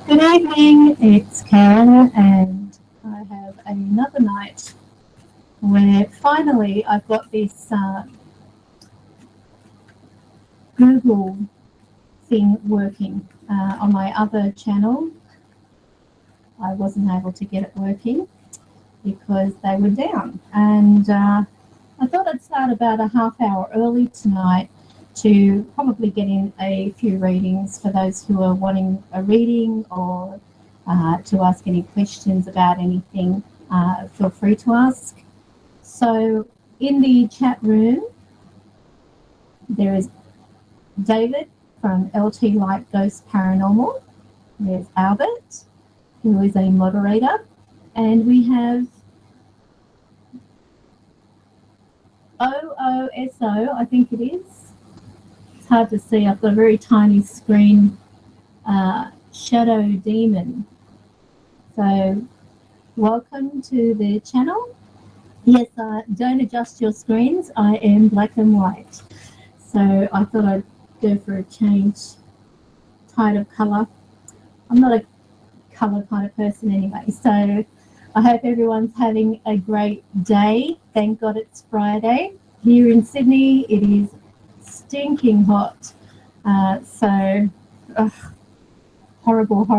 Good evening, it's Karen, and I have another night where finally I've got this Google thing working. On my other channel, I wasn't able to get it working because they were down, and I thought I'd start about a half hour early tonight to probably get in a few readings for those who are wanting a reading or to ask any questions about anything. Feel free to ask. So in the chat room, there is David from LT Light Ghost Paranormal. There's Albert, who is a moderator. And we have OOSO, I think it is. It's hard to see. I've got a very tiny screen. Shadow Demon. So welcome to the channel. Yes, don't adjust your screens. I am black and white. So I thought I'd go for a change tide of colour. I'm not a colour kind of person anyway. So I hope everyone's having a great day. Thank God it's Friday. Here in Sydney, it is stinking hot. Horrible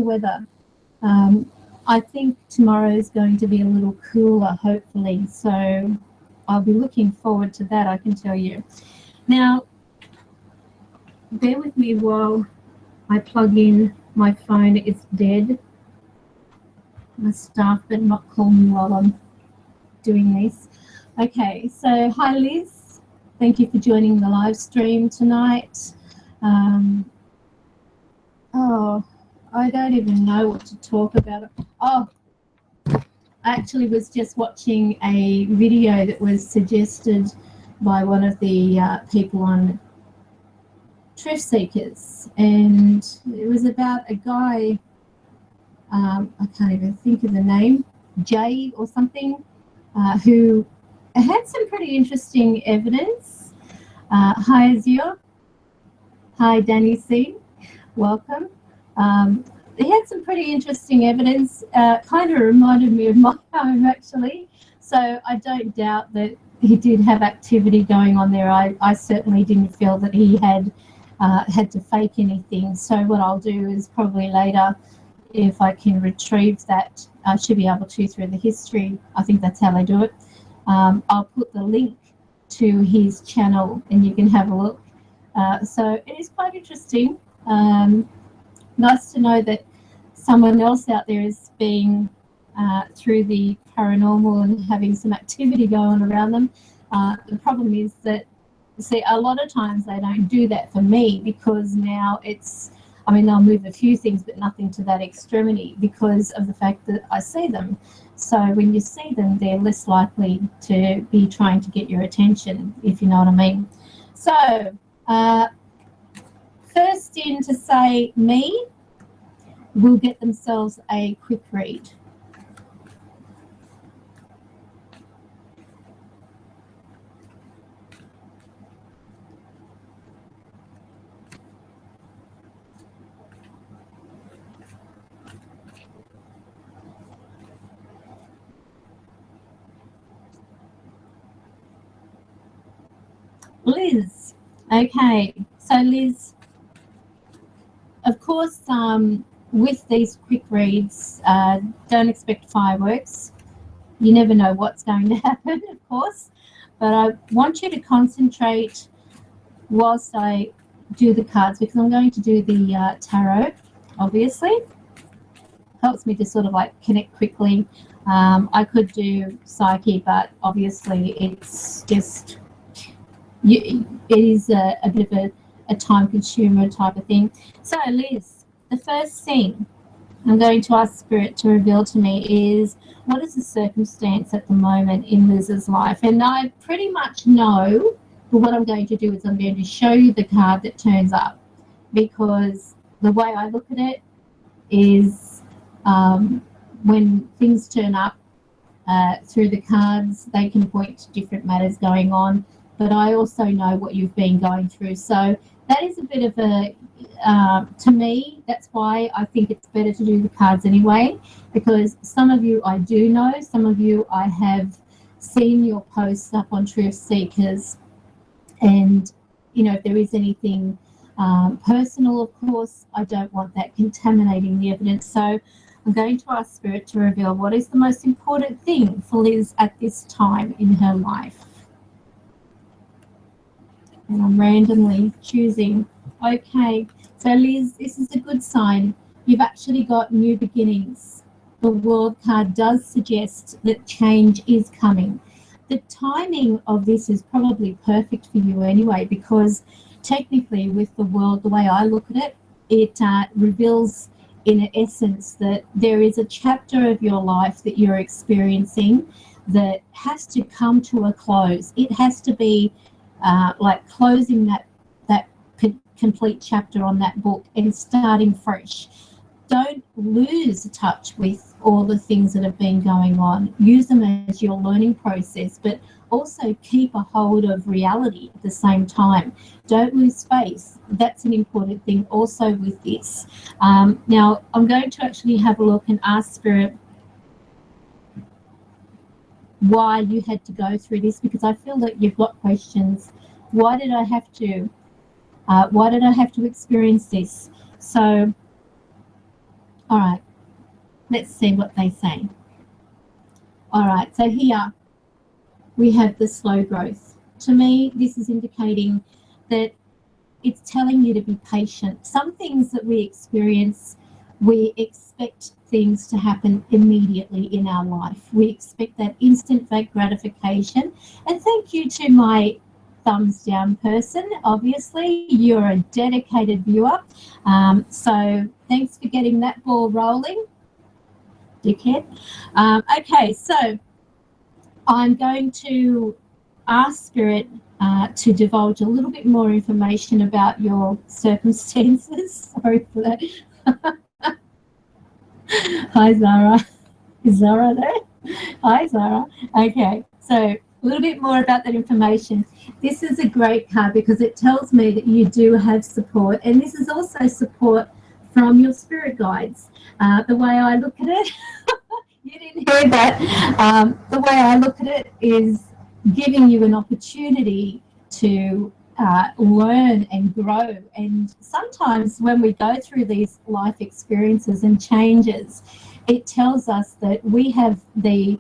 weather. I think tomorrow is going to be a little cooler, hopefully. So I'll be looking forward to that, I can tell you. Now, bear with me while I plug in my phone. It's dead. My staff better not call me while I'm doing this. Okay, so hi Liz. Thank you for joining the live stream tonight. I don't even know what to talk about. I actually was just watching a video that was suggested by one of the people on Truth Seekers, and it was about a guy, I can't even think of the name, Jay or something, who had some pretty interesting evidence. Hi Azure. Hi Janise. Welcome. He had some pretty interesting evidence, kind of reminded me of my home actually, so I don't doubt that he did have activity going on there. I certainly didn't feel that he had to fake anything, so what I'll do is probably later, if I can retrieve that, I should be able to through the history. I think that's how they do it. I'll put the link to his channel and you can have a look. So it is quite interesting. Nice to know that someone else out there is being through the paranormal and having some activity going around them. The problem is that, see, a lot of times they don't do that for me because now it's, I mean, they'll move a few things, but nothing to that extremity because of the fact that I see them. So when you see them, they're less likely to be trying to get your attention, if you know what I mean. So, first in to say me will get themselves a quick read. Liz. Okay, so Liz, of course, with these quick reads, don't expect fireworks. You never know what's going to happen, of course, but I want you to concentrate whilst I do the cards, because I'm going to do the tarot, obviously. Helps me to sort of like connect quickly. I could do Psyche, but obviously it's just, it is a bit of a time consumer type of thing. So Liz, the first thing I'm going to ask Spirit to reveal to me is, what is the circumstance at the moment in Liz's life? And I pretty much know, but what I'm going to do is I'm going to show you the card that turns up, because the way I look at it is when things turn up through the cards, they can point to different matters going on, but I also know what you've been going through. So that is a bit of a, to me, that's why I think it's better to do the cards anyway, because some of you I do know, some of you I have seen your posts up on Truth Seekers, and, you know, if there is anything personal, of course, I don't want that contaminating the evidence. So I'm going to ask Spirit to reveal what is the most important thing for Liz at this time in her life. And I'm randomly choosing. Okay, so Liz, this is a good sign. You've actually got new beginnings. The World card does suggest that change is coming. The timing of this is probably perfect for you anyway, because technically with the World, the way I look at it, it reveals in essence that there is a chapter of your life that you're experiencing that has to come to a close. It has to be like closing that complete chapter on that book and starting fresh. Don't lose touch with all the things that have been going on. Use them as your learning process, but also keep a hold of reality at the same time. Don't lose faith. That's an important thing also with this. Now, I'm going to actually have a look and ask Spirit why you had to go through this, because I feel that you've got questions. Why did I have to experience this? So, all right, let's see what they say. All right, so here we have the slow growth. To me, this is indicating that it's telling you to be patient. Some things that we experience, we expect things to happen immediately in our life. We expect that instant gratification. And thank you to my thumbs down person. Obviously, you're a dedicated viewer. So thanks for getting that ball rolling, dickhead. Okay, so I'm going to ask Spirit to divulge a little bit more information about your circumstances. Sorry for that. Hi, Zara. Is Zara there? Hi, Zara. Okay, so a little bit more about that information. This is a great card because it tells me that you do have support, and this is also support from your spirit guides. The way I look at it, you didn't hear that. The way I look at it is giving you an opportunity to learn and grow. And sometimes when we go through these life experiences and changes, it tells us that we have the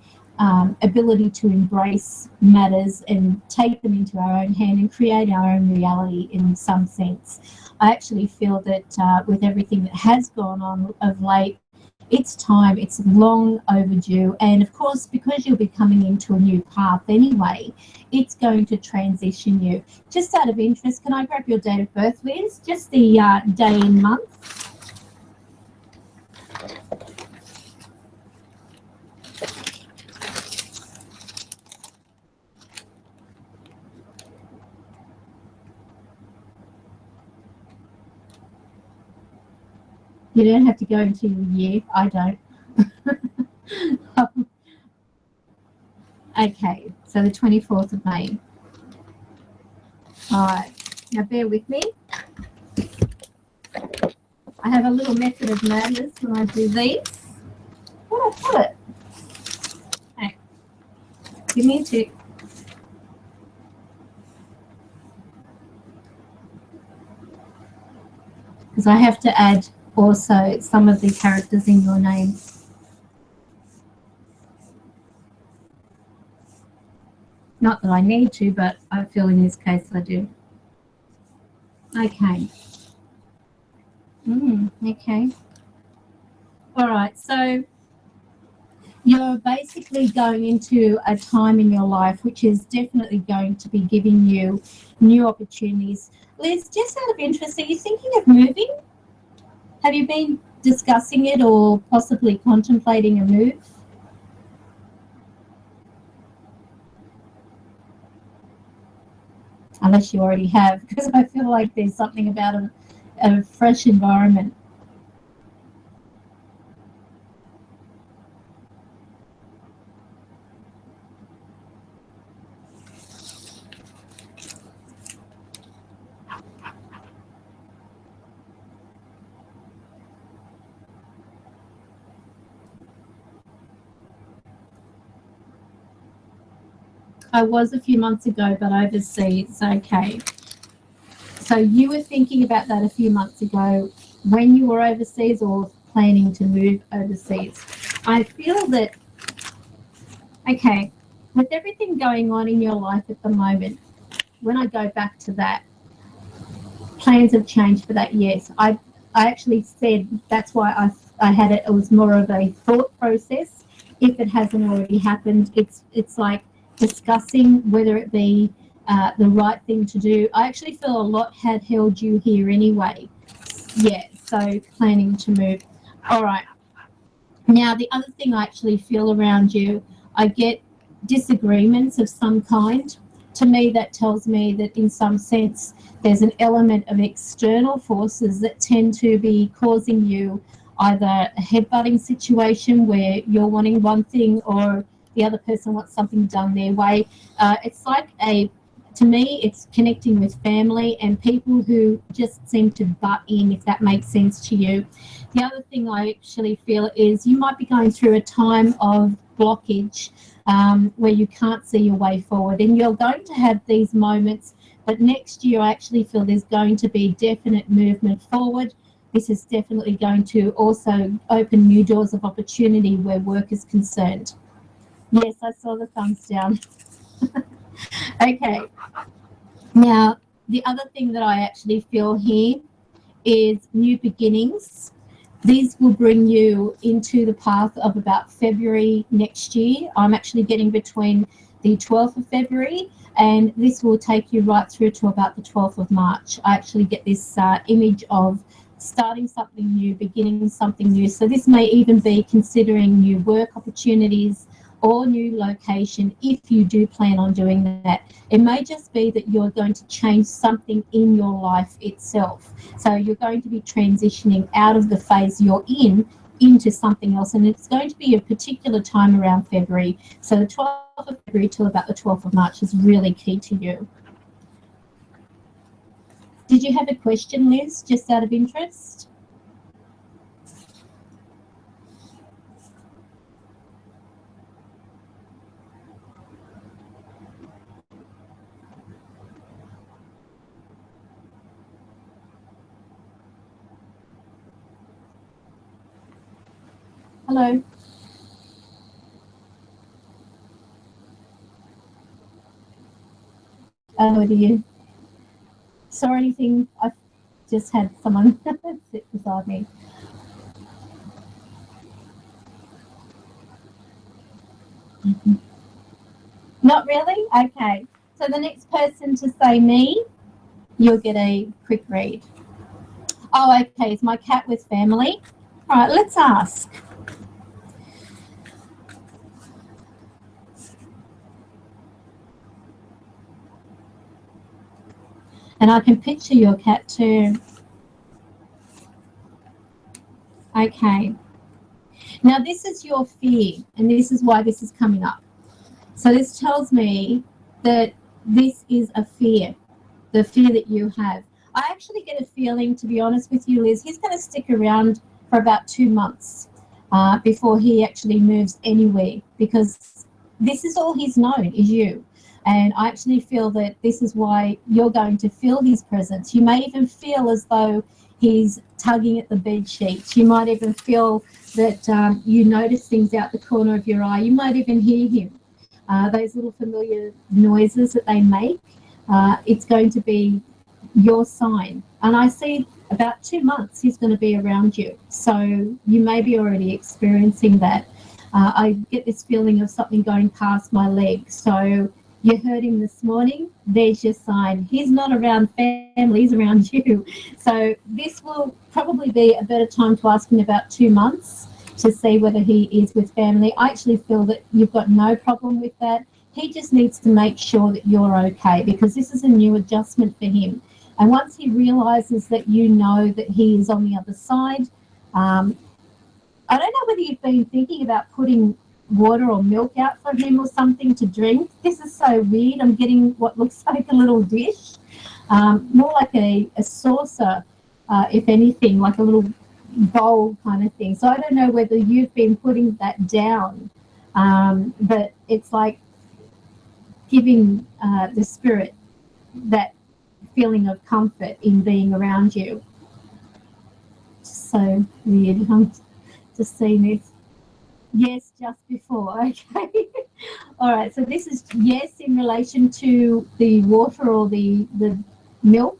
ability to embrace matters and take them into our own hand and create our own reality in some sense. I actually feel that with everything that has gone on of late, it's time, it's long overdue. And of course, because you'll be coming into a new path anyway, it's going to transition you. Just out of interest, can I grab your date of birth, Liz? Just the day and month. You don't have to go into your year. I don't. Okay, so the 24th of May. All right, now bear with me. I have a little method of madness when I do these. What did I put it? Okay. Give me a tick. Because I have to add also some of the characters in your name. Not that I need to, but I feel in this case I do. Okay. Okay. All right, so you're basically going into a time in your life which is definitely going to be giving you new opportunities. Liz, just out of interest, are you thinking of moving? Have you been discussing it or possibly contemplating a move? Unless you already have, because I feel like there's something about a fresh environment. I was a few months ago, but overseas. Okay. So you were thinking about that a few months ago when you were overseas or planning to move overseas. I feel that, okay, with everything going on in your life at the moment, when I go back to that, plans have changed for that, yes. I actually said that's why I had it. It was more of a thought process. If it hasn't already happened, it's like discussing whether it be the right thing to do. I actually feel a lot had held you here anyway. Yeah, so planning to move. All right. Now, the other thing I actually feel around you, I get disagreements of some kind. To me, that tells me that in some sense, there's an element of external forces that tend to be causing you either a headbutting situation where you're wanting one thing or the other person wants something done their way. It's like to me, it's connecting with family and people who just seem to butt in, if that makes sense to you. The other thing I actually feel is you might be going through a time of blockage where you can't see your way forward, and you're going to have these moments, but next year I actually feel there's going to be definite movement forward. This is definitely going to also open new doors of opportunity where work is concerned. Yes, I saw the thumbs down. Okay. Now, the other thing that I actually feel here is new beginnings. These will bring you into the path of about February next year. I'm actually getting between the 12th of February, and this will take you right through to about the 12th of March. I actually get this image of starting something new, beginning something new. So this may even be considering new work opportunities or new location if you do plan on doing that. It may just be that you're going to change something in your life itself. So you're going to be transitioning out of the phase you're in into something else, and it's going to be a particular time around February. So the 12th of February till about the 12th of March is really key to you. Did you have a question, Liz, just out of interest? Hello. Oh, do you? Saw anything? I just had someone sit beside me. Not really? Okay. So the next person to say me, you'll get a quick read. Oh, okay. Is my cat with family? All right, let's ask. And I can picture your cat too. Okay. Now, this is your fear, and this is why this is coming up. So this tells me that this is a fear, the fear that you have. I actually get a feeling, to be honest with you, Liz, he's going to stick around for about 2 months before he actually moves anywhere, because this is all he's known is you. And I actually feel that this is why you're going to feel his presence. You may even feel as though he's tugging at the bed sheets. You might even feel that you notice things out the corner of your eye. You might even hear him. Those little familiar noises that they make, it's going to be your sign. And I see about 2 months he's going to be around you. So you may be already experiencing that. I get this feeling of something going past my leg. So you heard him this morning, there's your sign. He's not around family, he's around you. So this will probably be a better time to ask in about 2 months to see whether he is with family. I actually feel that you've got no problem with that. He just needs to make sure that you're okay, because this is a new adjustment for him. And once he realises that you know that he is on the other side, I don't know whether you've been thinking about putting water or milk out for him or something to drink. This is so weird. I'm getting what looks like a little dish, more like a saucer, if anything, like a little bowl kind of thing. So I don't know whether you've been putting that down, but it's like giving the spirit that feeling of comfort in being around you. So weird. I'm just seeing this. Yes, just before. Okay. All right. So this is yes in relation to the water or the milk.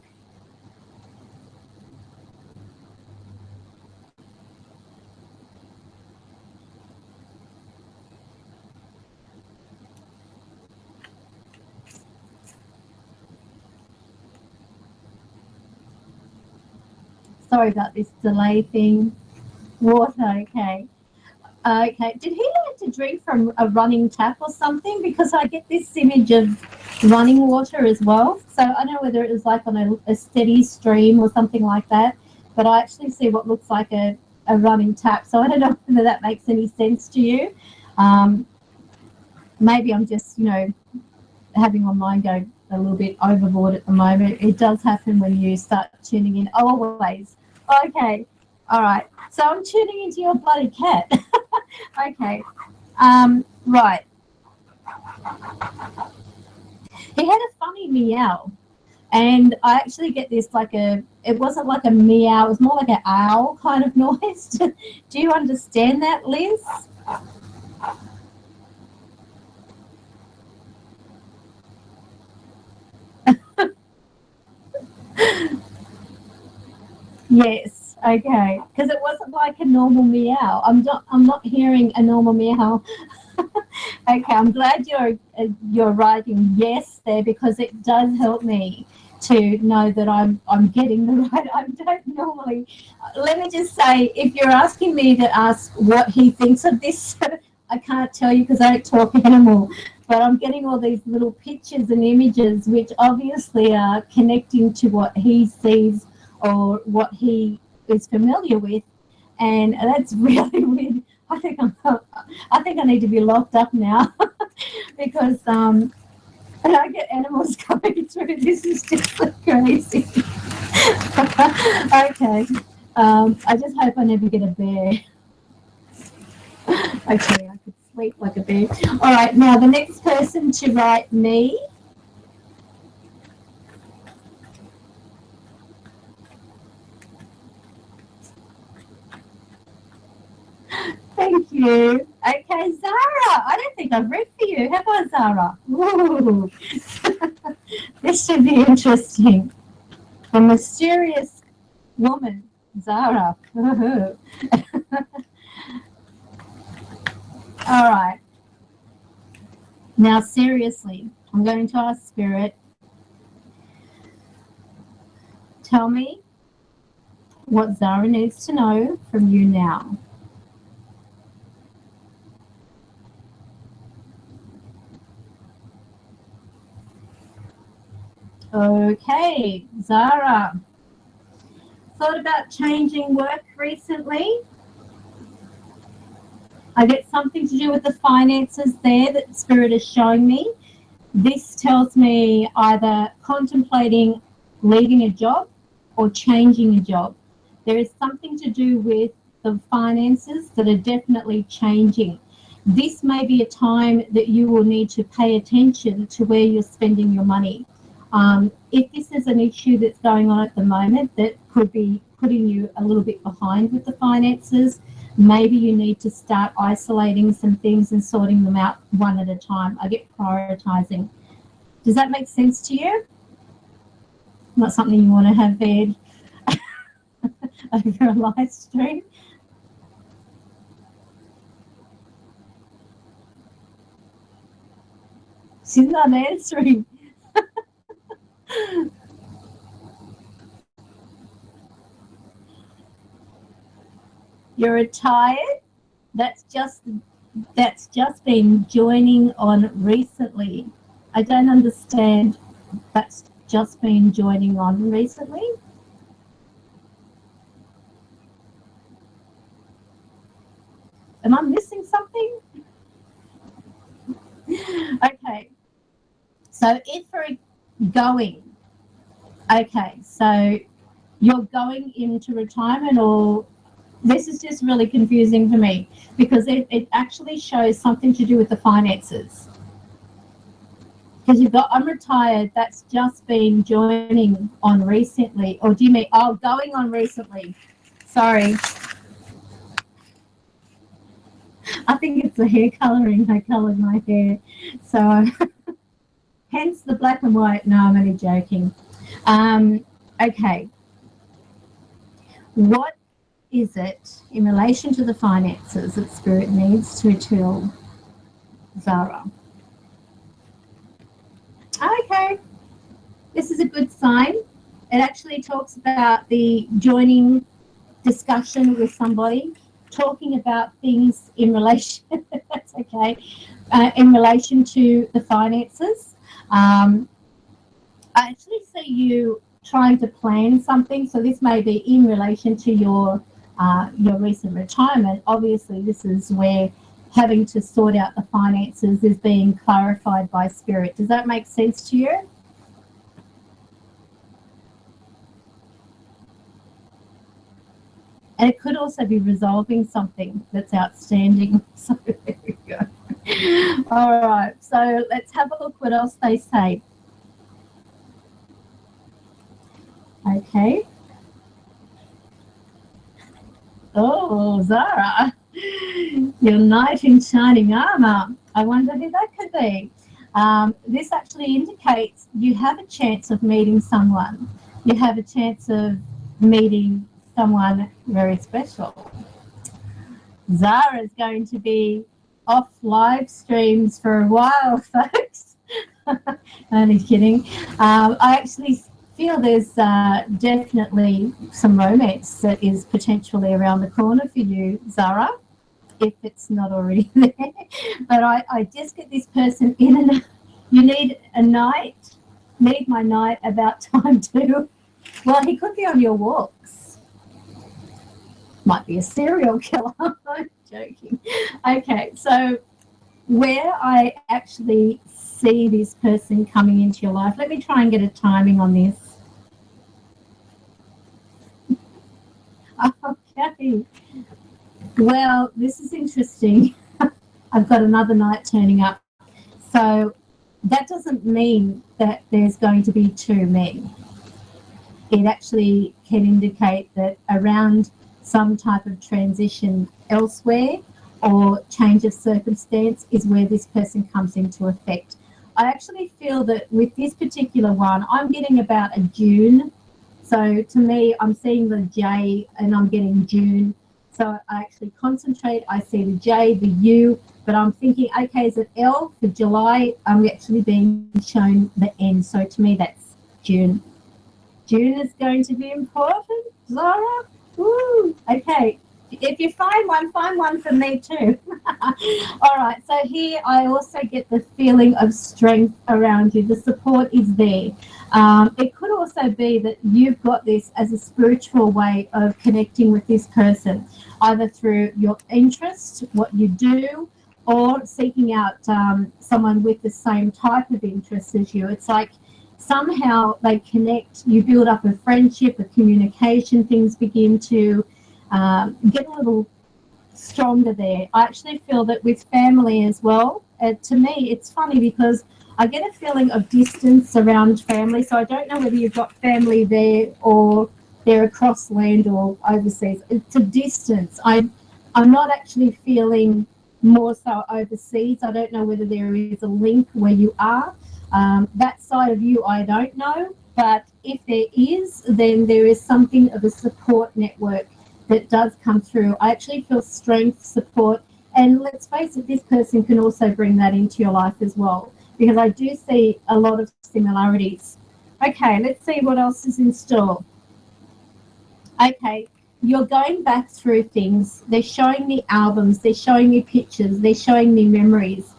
Sorry about this delay thing. Water. Okay. Okay. Did he like to drink from a running tap or something? Because I get this image of running water as well. So I don't know whether it was like on a steady stream or something like that. But I actually see what looks like a running tap. So I don't know whether that makes any sense to you. Maybe I'm just, you know, having my mind go a little bit overboard at the moment. It does happen when you start tuning in. Always. Okay. All right. So I'm tuning into your bloody cat. Okay. Right. He had a funny meow. And I actually get this like it wasn't like a meow, it was more like an owl kind of noise. Do you understand that, Liz? Yes, okay. Because it wasn't like a normal meow. I'm not hearing a normal meow. Okay, I'm glad you're writing yes there, because it does help me to know that I'm getting the right. I don't normally. Let me just say, if you're asking me to ask what he thinks of this, I can't tell you because I don't talk animal. But I'm getting all these little pictures and images, which obviously are connecting to what he sees or what he is familiar with, and that's really weird. I think I need to be locked up now because and I get animals coming through. This is just so crazy. Okay, I just hope I never get a bear. Okay, I could sleep like a bear. All right, now the next person to write me. Thank you. Okay, Zara. I don't think I've read for you, have I, Zara? Ooh. This should be interesting. The mysterious woman, Zara. All right. Now, seriously, I'm going to ask Spirit, tell me what Zara needs to know from you now. Okay, Zara. Thought about changing work recently? I get something to do with the finances there that Spirit is showing me. This tells me either contemplating leaving a job or changing a job. There is something to do with the finances that are definitely changing. This may be a time that you will need to pay attention to where you're spending your money. If this is an issue that's going on at the moment that could be putting you a little bit behind with the finances, maybe you need to start isolating some things and sorting them out one at a time. I get prioritizing. Does that make sense to you? Not something you want to have aired over a live stream? She's not answering. You're retired? That's just been joining on recently. I don't understand. That's just been joining on recently. Am I missing something? Okay. So if we're going, okay, so you're going into retirement, or this is just really confusing for me because it actually shows something to do with the finances. Because you've got I'm retired, that's just been joining on recently. Or do you mean, oh, going on recently? Sorry. I think it's the hair colouring. I coloured my hair. So, hence the black and white. No, I'm only joking. Okay. What is it in relation to the finances that Spirit needs to tell Zara? Okay. This is a good sign. It actually talks about the joining discussion with somebody, talking about things in relation, that's okay, in relation to the finances. I actually see you trying to plan something, so this may be in relation to your recent retirement. Obviously, this is where having to sort out the finances is being clarified by Spirit. Does that make sense to you? And it could also be resolving something that's outstanding. So there we go. All right, so let's have a look what else they say. Okay. Oh, Zara, your knight in shining armor. I wonder who that could be. This actually indicates you have a chance of meeting someone. You have a chance of meeting someone very special. Zara is going to be off live streams for a while, folks. Only kidding. I actually feel there's definitely some romance that is potentially around the corner for you, Zara, if it's not already there. But I just get this person in and you need a night, need my night about time too. Well, he could be on your walks. Might be a serial killer. I'm joking. Okay, so where I actually see this person coming into your life, let me try and get a timing on this. Okay. Well, this is interesting. I've got another night turning up. So that doesn't mean that there's going to be two men. It actually can indicate that around some type of transition elsewhere or change of circumstance is where this person comes into effect. I actually feel that with this particular one, I'm getting about a June. So to me, I'm seeing the J and I'm getting June. So I actually concentrate. I see the J, the U, but I'm thinking, okay, is it L for July? I'm actually being shown the N. So to me, that's June. June is going to be important, Zara. Woo! Okay. If you find one for me too. All right. So here I also get the feeling of strength around you. The support is there. It could also be that you've got this as a spiritual way of connecting with this person, either through your interest, what you do, or seeking out someone with the same type of interest as you. It's like somehow they connect, you build up a friendship, a communication, things begin to get a little stronger there. I actually feel that with family as well, to me, it's funny because I get a feeling of distance around family. So I don't know whether you've got family there or they're across land or overseas. It's a distance. I'm not actually feeling more so overseas. I don't know whether there is a link where you are. That side of you, I don't know. But if there is, then there is something of a support network that does come through. I actually feel strength, support, and let's face it, this person can also bring that into your life as well, because I do see a lot of similarities. Okay, let's see what else is in store. Okay, you're going back through things. They're showing me albums, they're showing me pictures, they're showing me memories.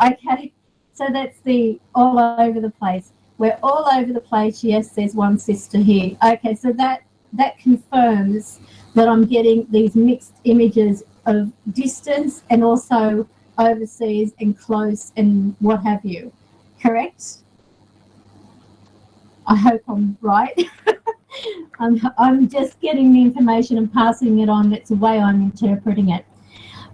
Okay, so that's the all over the place. We're all over the place. Yes, there's one sister here. Okay, so that confirms that I'm getting these mixed images of distance and also overseas and close and what have you. Correct? I hope I'm right. I'm just getting the information and passing it on. That's the way I'm interpreting it.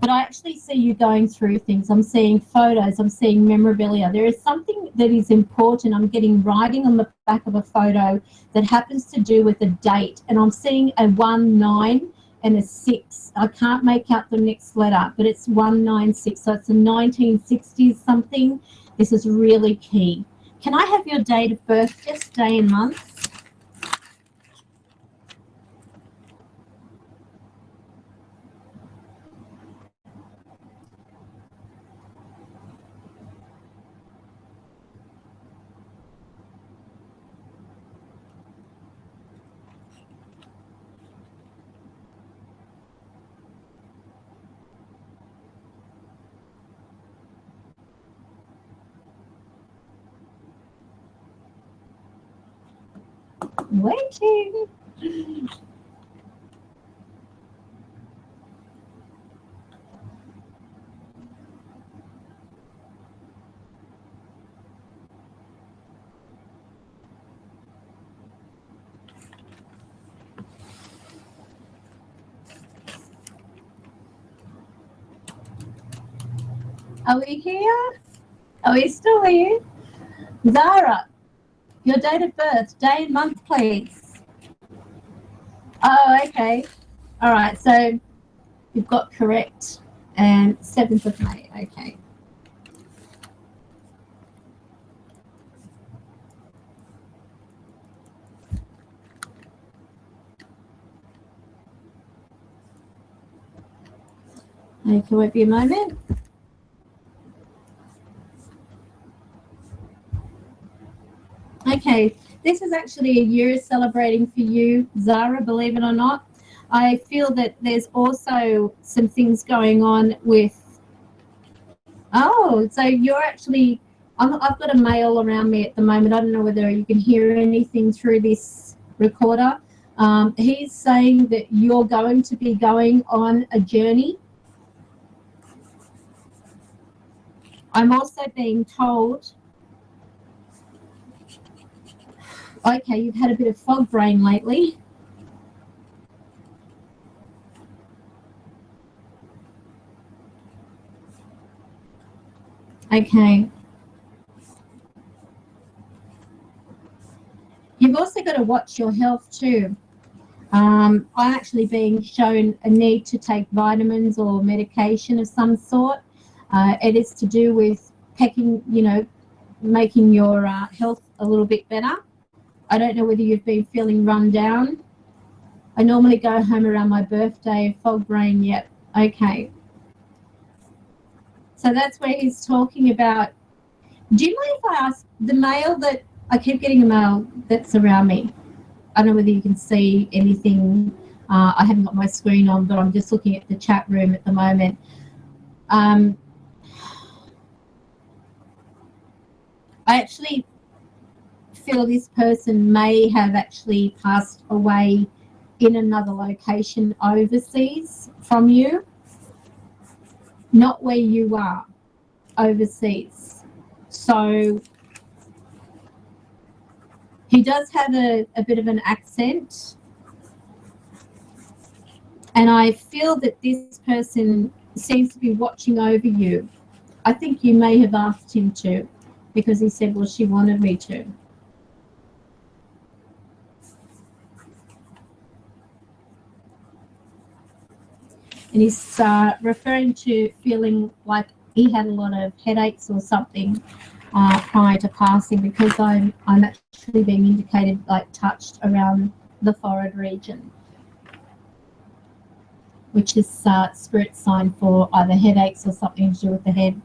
But I actually see you going through things. I'm seeing photos. I'm seeing memorabilia. There is something that is important. I'm getting writing on the back of a photo that happens to do with a date. And I'm seeing a 19 and a 6. I can't make out the next letter, but it's 196. So it's a 1960s something. This is really key. Can I have your date of birth, just day and month? Waiting. Are we here? Are we still here? Zara, your date of birth, day and month, please. Oh, okay. All right, so you've got correct. And 7th of May, okay. Okay, won't be a moment. Okay, this is actually a year celebrating for you, Zara, believe it or not. I feel that there's also some things going on with, oh, so you're actually, I've got a male around me at the moment. I don't know whether you can hear anything through this recorder. He's saying that you're going to be going on a journey. I'm also being told, okay, you've had a bit of fog brain lately. Okay. You've also got to watch your health too. I'm actually being shown a need to take vitamins or medication of some sort. It is to do with pecking, making your health a little bit better. I don't know whether you've been feeling run down. I normally go home around my birthday, fog brain, yep. Okay. So that's where he's talking about. Do you mind if I ask the male that I keep getting a male that's around me? I don't know whether you can see anything. I haven't got my screen on, but I'm just looking at the chat room at the moment. I actually feel this person may have actually passed away in another location overseas from you, not where you are, overseas. So he does have a bit of an accent, and I feel that this person seems to be watching over you. I think you may have asked him to, because he said, well, she wanted me to. And he's referring to feeling like he had a lot of headaches or something prior to passing, because I'm actually being indicated like touched around the forehead region, which is spirit sign for either headaches or something to do with the head.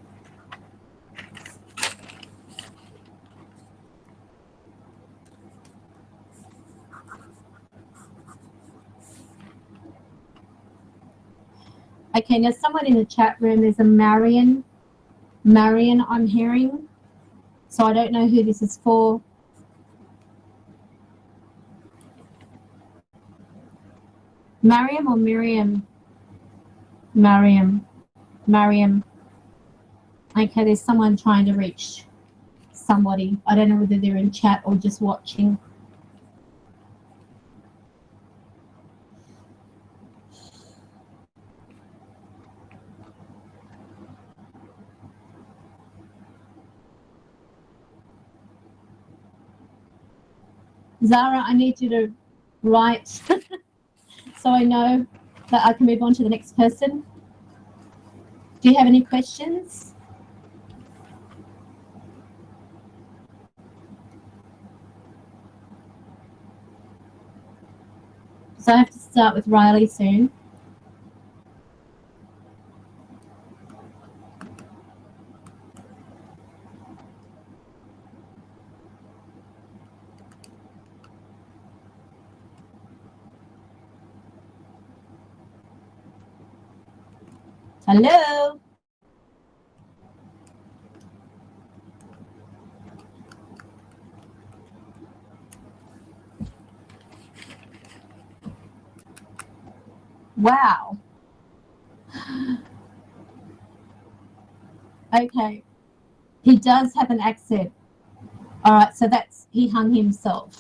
Okay, now someone in the chat room, there's a Marion, I'm hearing. So I don't know who this is for. Mariam or Miriam? Mariam. Okay, there's someone trying to reach somebody. I don't know whether they're in chat or just watching. Zara, I need you to write so I know that I can move on to the next person. Do you have any questions? So I have to start with Riley soon. Hello. Wow. Okay. He does have an accent. All right, so that's, he hung himself.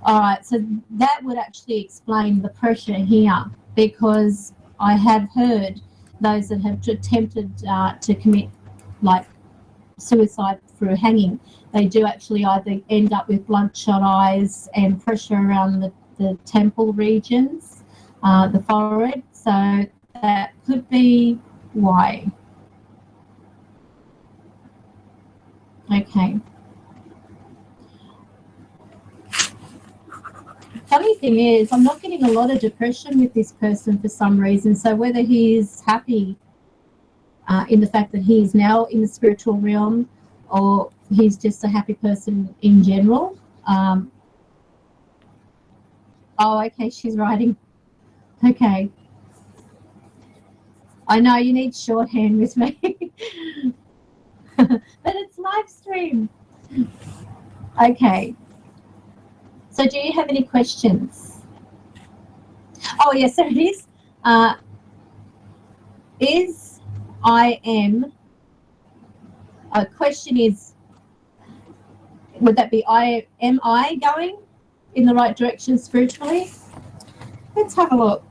All right, so that would actually explain the pressure here, because I have heard those that have attempted to commit like suicide through hanging, they do actually either end up with bloodshot eyes and pressure around the temple regions, the forehead. So that could be why. Okay. Funny thing is, I'm not getting a lot of depression with this person for some reason. So whether he's happy in the fact that he is now in the spiritual realm, or he's just a happy person in general. Oh, okay, she's writing. Okay. I know you need shorthand with me. But it's live stream. Okay. So do you have any questions? Oh, yes, there it is. Is I am, question is, would that be am I going in the right direction spiritually? Let's have a look.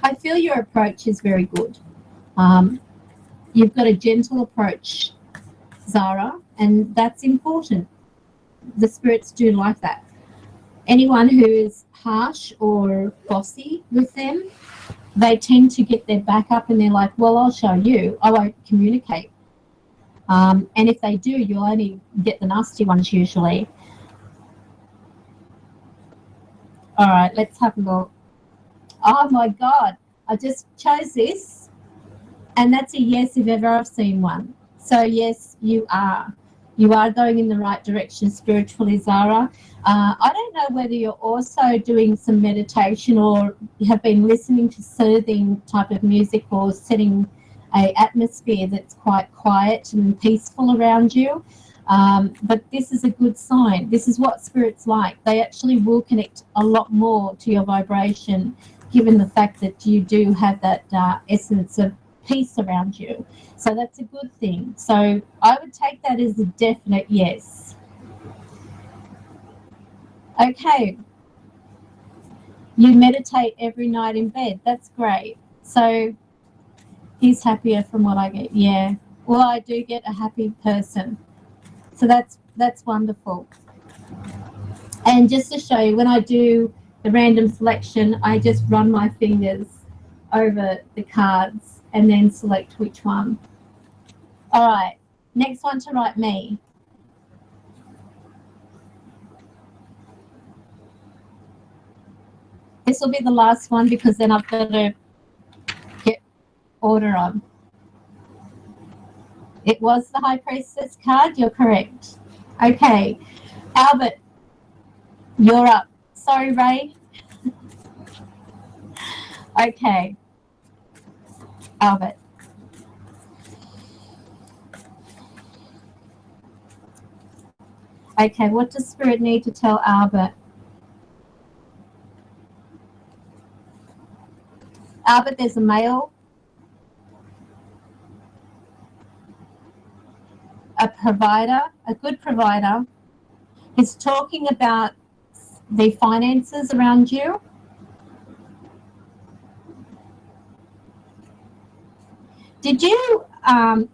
I feel your approach is very good. You've got a gentle approach, Zara, and that's important. The spirits do like that. Anyone who is harsh or bossy with them, they tend to get their back up and they're like, well, I'll show you. I won't communicate. And if they do, you'll only get the nasty ones usually. All right, let's have a look. Oh my God, I just chose this, and that's a yes if ever I've seen one. So yes, you are. You are going in the right direction spiritually, Zara. I don't know whether you're also doing some meditation or have been listening to soothing type of music, or setting an atmosphere that's quite quiet and peaceful around you. But this is a good sign. This is what spirits like. They actually will connect a lot more to your vibration, given the fact that you do have that essence of peace around you. So that's a good thing. So I would take that as a definite yes. Okay. You meditate every night in bed. That's great. So he's happier from what I get. Yeah. Well, I do get a happy person. So that's wonderful. And just to show you, when I do the random selection, I just run my fingers over the cards and then select which one. All right, next one to write me. This will be the last one, because then I've got to get order on. It was the High Priestess card, you're correct. Okay, Albert, you're up. Sorry, Ray. Okay, Albert. Okay, what does Spirit need to tell Albert? Albert, there's a male, a provider, a good provider. He's talking about the finances around you. Did you have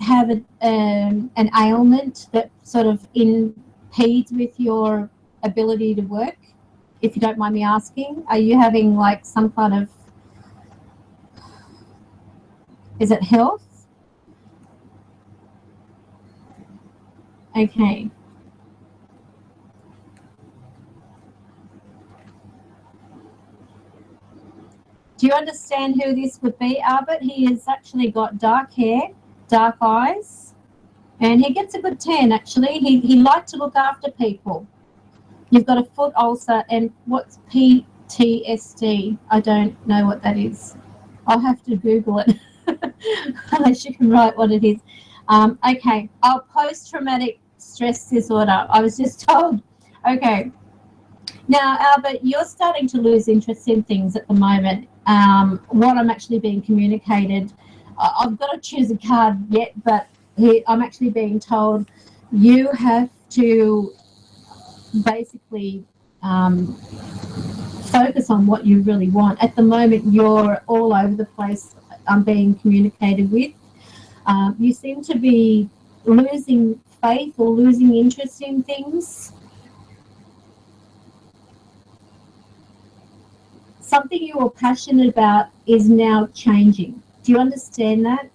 an ailment that sort of impedes with your ability to work, if you don't mind me asking? Are you having like some kind of, is it health? Okay. Do you understand who this would be, Albert? He has actually got dark hair, dark eyes, and he gets a good tan, actually. He likes to look after people. You've got a foot ulcer, and what's PTSD? I don't know what that is. I'll have to Google it, unless you can write what it is. Okay, post-traumatic stress disorder. I was just told. Okay. Now, Albert, you're starting to lose interest in things at the moment. What I'm actually being communicated, I've got to choose a card yet, but I'm actually being told you have to basically focus on what you really want. At the moment, you're all over the place. I'm being communicated with. You seem to be losing faith or losing interest in things. Something you were passionate about is now changing. Do you understand that?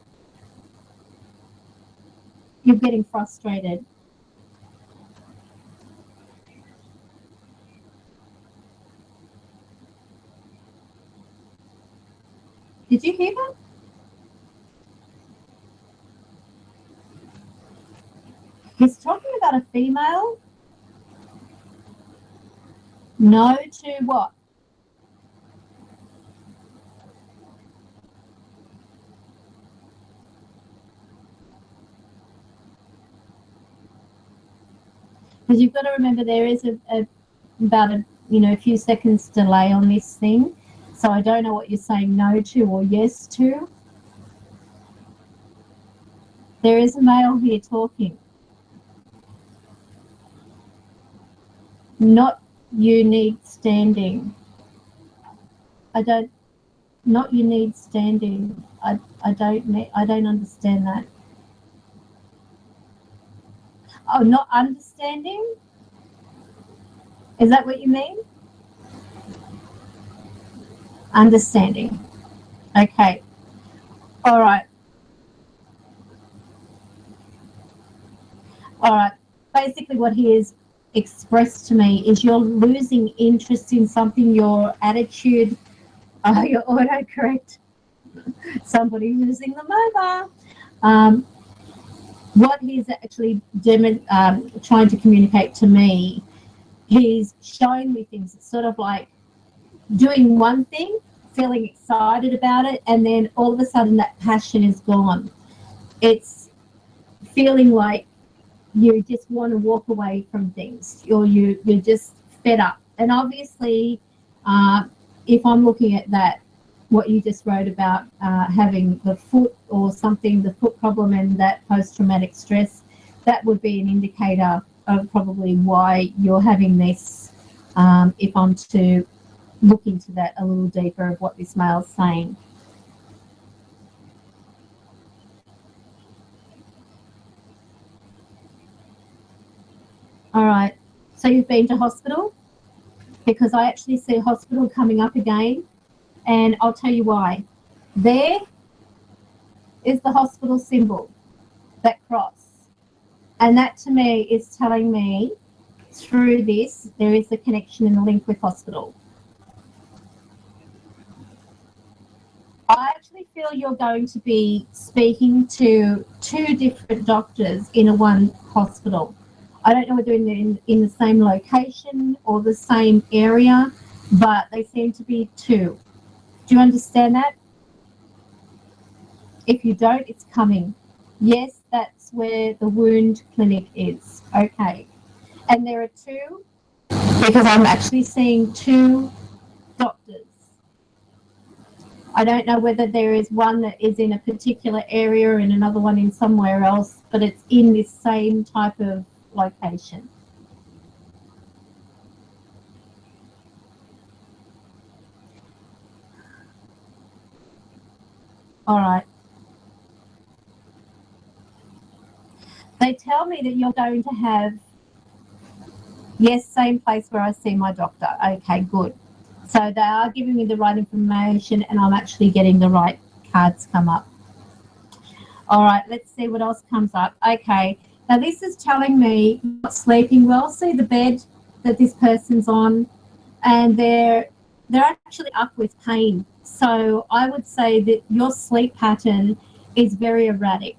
You're getting frustrated. Did you hear that? He's talking about a female. No to what? Because you've got to remember there is about a few seconds delay on this thing. So I don't know what you're saying no to or yes to. There is a male here talking. Not you need standing. Not you need standing. I don't understand that. Oh, not understanding? Is that what you mean? Understanding. Okay. All right. All right. Basically what he has expressed to me is you're losing interest in something, your attitude, your autocorrect, somebody using them over. What he's actually trying to communicate to me, he's showing me things. It's sort of like doing one thing, feeling excited about it, and then all of a sudden that passion is gone. It's feeling like you just want to walk away from things, or you're just fed up. And obviously, if I'm looking at that, what you just wrote about having the foot or something, the foot problem and that post-traumatic stress, that would be an indicator of probably why you're having this, if I'm to look into that a little deeper of what this male's saying. All right, so you've been to hospital? Because I actually see hospital coming up again, and I'll tell you why. There is the hospital symbol, that cross. And that to me is telling me through this, there is a connection and a link with hospital. I actually feel you're going to be speaking to 2 different doctors in a one hospital. I don't know whether in the same location or the same area, but they seem to be 2. Do you understand that? If you don't, it's coming. Yes, that's where the wound clinic is. Okay. And there are 2, because I'm actually seeing 2 doctors. I don't know whether there is one that is in a particular area and another one in somewhere else, but it's in this same type of location. All right. They tell me that you're going to have Yes, same place where I see my doctor. Okay, good. So they are giving me the right information and I'm actually getting the right cards come up. All right, let's see what else comes up. Okay, now this is telling me not sleeping well. See the bed that this person's on, and they're actually up with pain. So I would say that your sleep pattern is very erratic.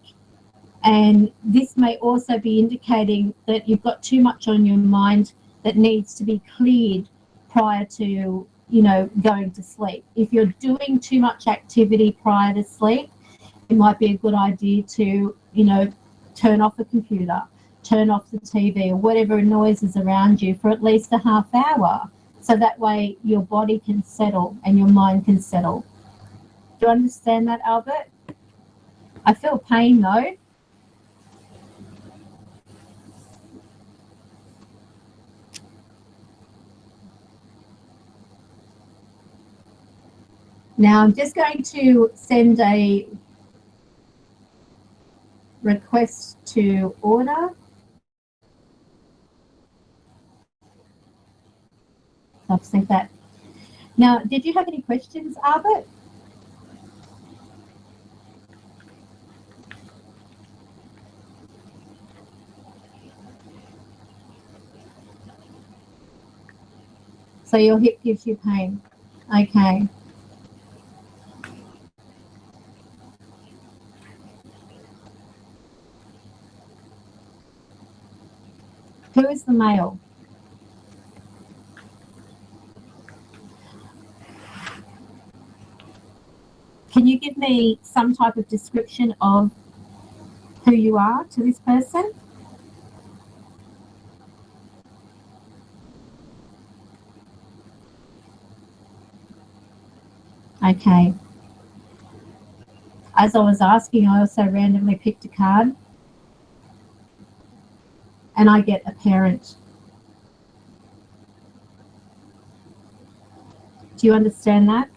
And this may also be indicating that you've got too much on your mind that needs to be cleared prior to, you know, going to sleep. If you're doing too much activity prior to sleep, it might be a good idea to, you know, turn off the computer, turn off the TV or whatever noise is around you for at least a half hour. So that way your body can settle and your mind can settle. Do you understand that, Albert? I feel pain though. Now I'm just going to send a request to order. I've sent that. Now, did you have any questions, Albert? So your hip gives you pain. Okay. Who is the male? Can you give me some type of description of who you are to this person? Okay. As I was asking, I also randomly picked a card and I get a parent. Do you understand that?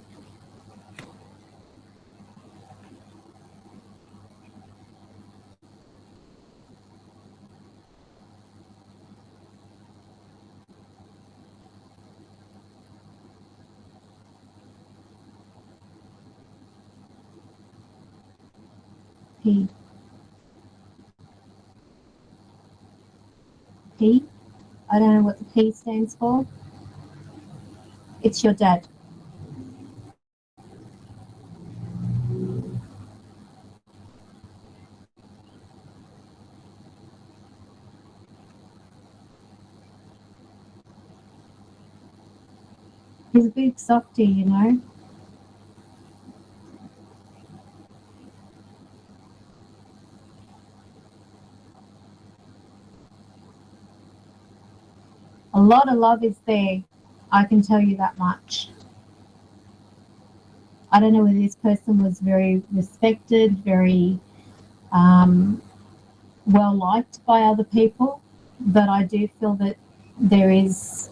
P. P? I don't know what the P stands for. It's your dad. He's a big softie, you know. A lot of love is there. I can tell you that much. I don't know whether this person was very respected, very well liked by other people, but I do feel that there is,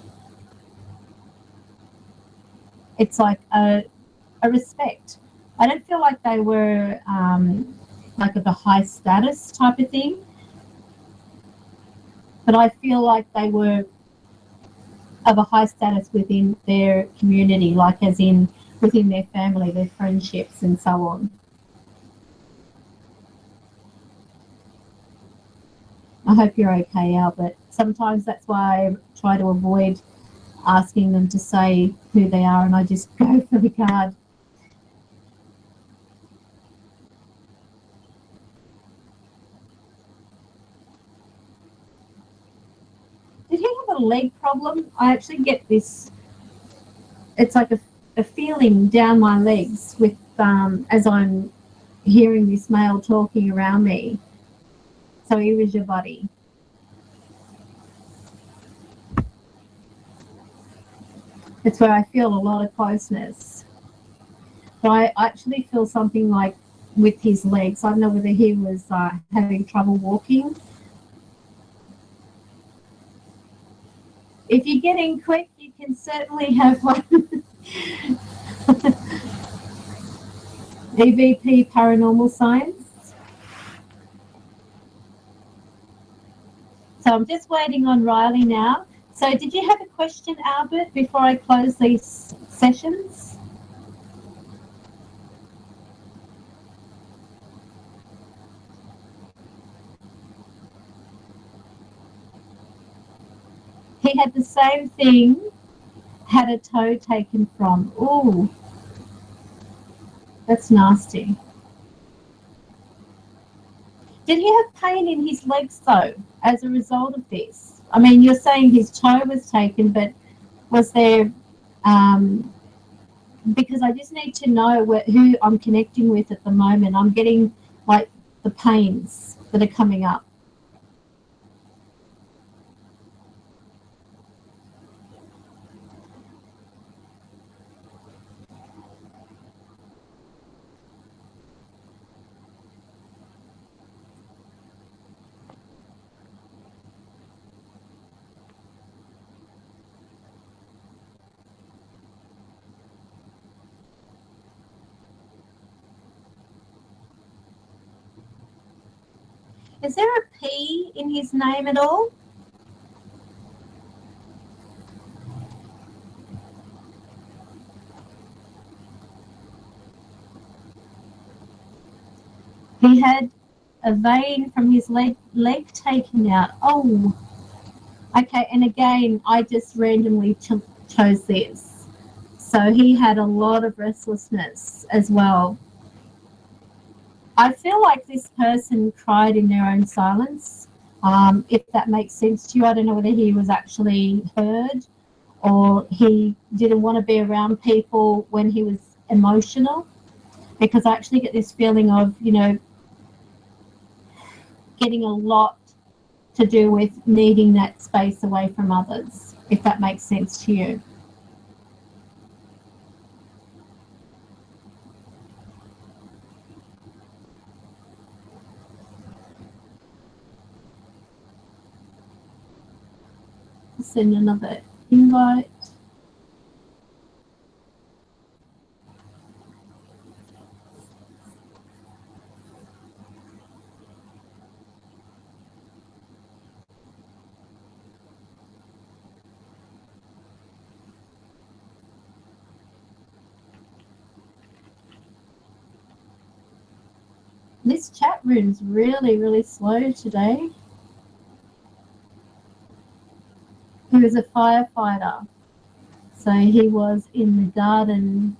it's like a respect. I don't feel like they were like of a high status type of thing, but I feel like they were of a high status within their community, like as in within their family, their friendships and so on. I hope you're okay, Albert. Sometimes that's why I try to avoid asking them to say who they are and I just go for the card. Did he have a leg problem? I actually get this, it's like a feeling down my legs with as I'm hearing this male talking around me. So he was your buddy. It's where I feel a lot of closeness. But I actually feel something like with his legs. I don't know whether he was having trouble walking. If you're getting quick, you can certainly have one. E.V.P. Paranormal Science. So I'm just waiting on Riley now. So did you have a question, Albert, before I close these sessions? He had the same thing, had a toe taken from. Ooh, that's nasty. Did he have pain in his legs, though, as a result of this? I mean, you're saying his toe was taken, but was there... because I just need to know who I'm connecting with at the moment. I'm getting, like, the pains that are coming up. Is there a P in his name at all? He had a vein from his leg taken out. Oh, okay. And again, I just randomly chose this. So he had a lot of restlessness as well. I feel like this person cried in their own silence. If that makes sense to you, I don't know whether he was actually heard or he didn't want to be around people when he was emotional, because I actually get this feeling of, getting a lot to do with needing that space away from others, if that makes sense to you. Send another invite. This chat room's really, really slow today. He was a firefighter, so he was in the garden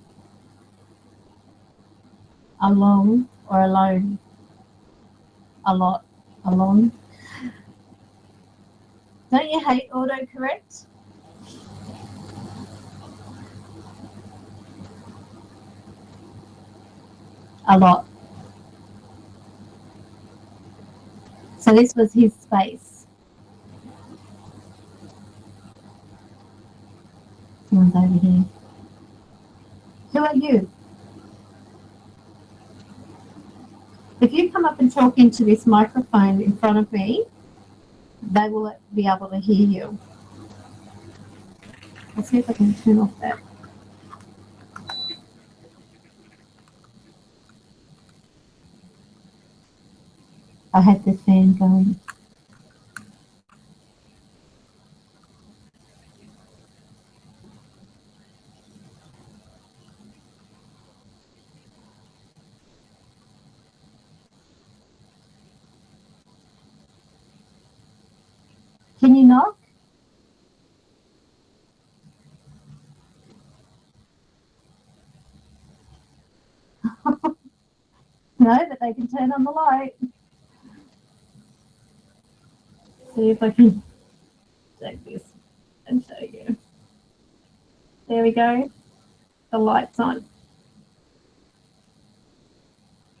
alone. A lot. Alone. Don't you hate autocorrect? A lot. So this was his space. Someone's over here. Who are you? If you come up and talk into this microphone in front of me, they will be able to hear you. Let's see if I can turn off that. I had the fan going. Can you knock? No, but they can turn on the light. See if I can take this and show you. There we go. The light's on.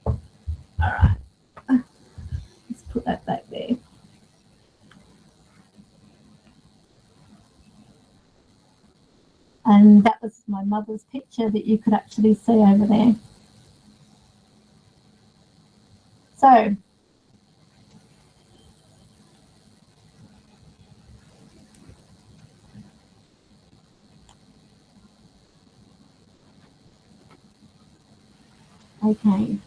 All right. Let's put that back there. And that was my mother's picture that you could actually see over there. So, okay.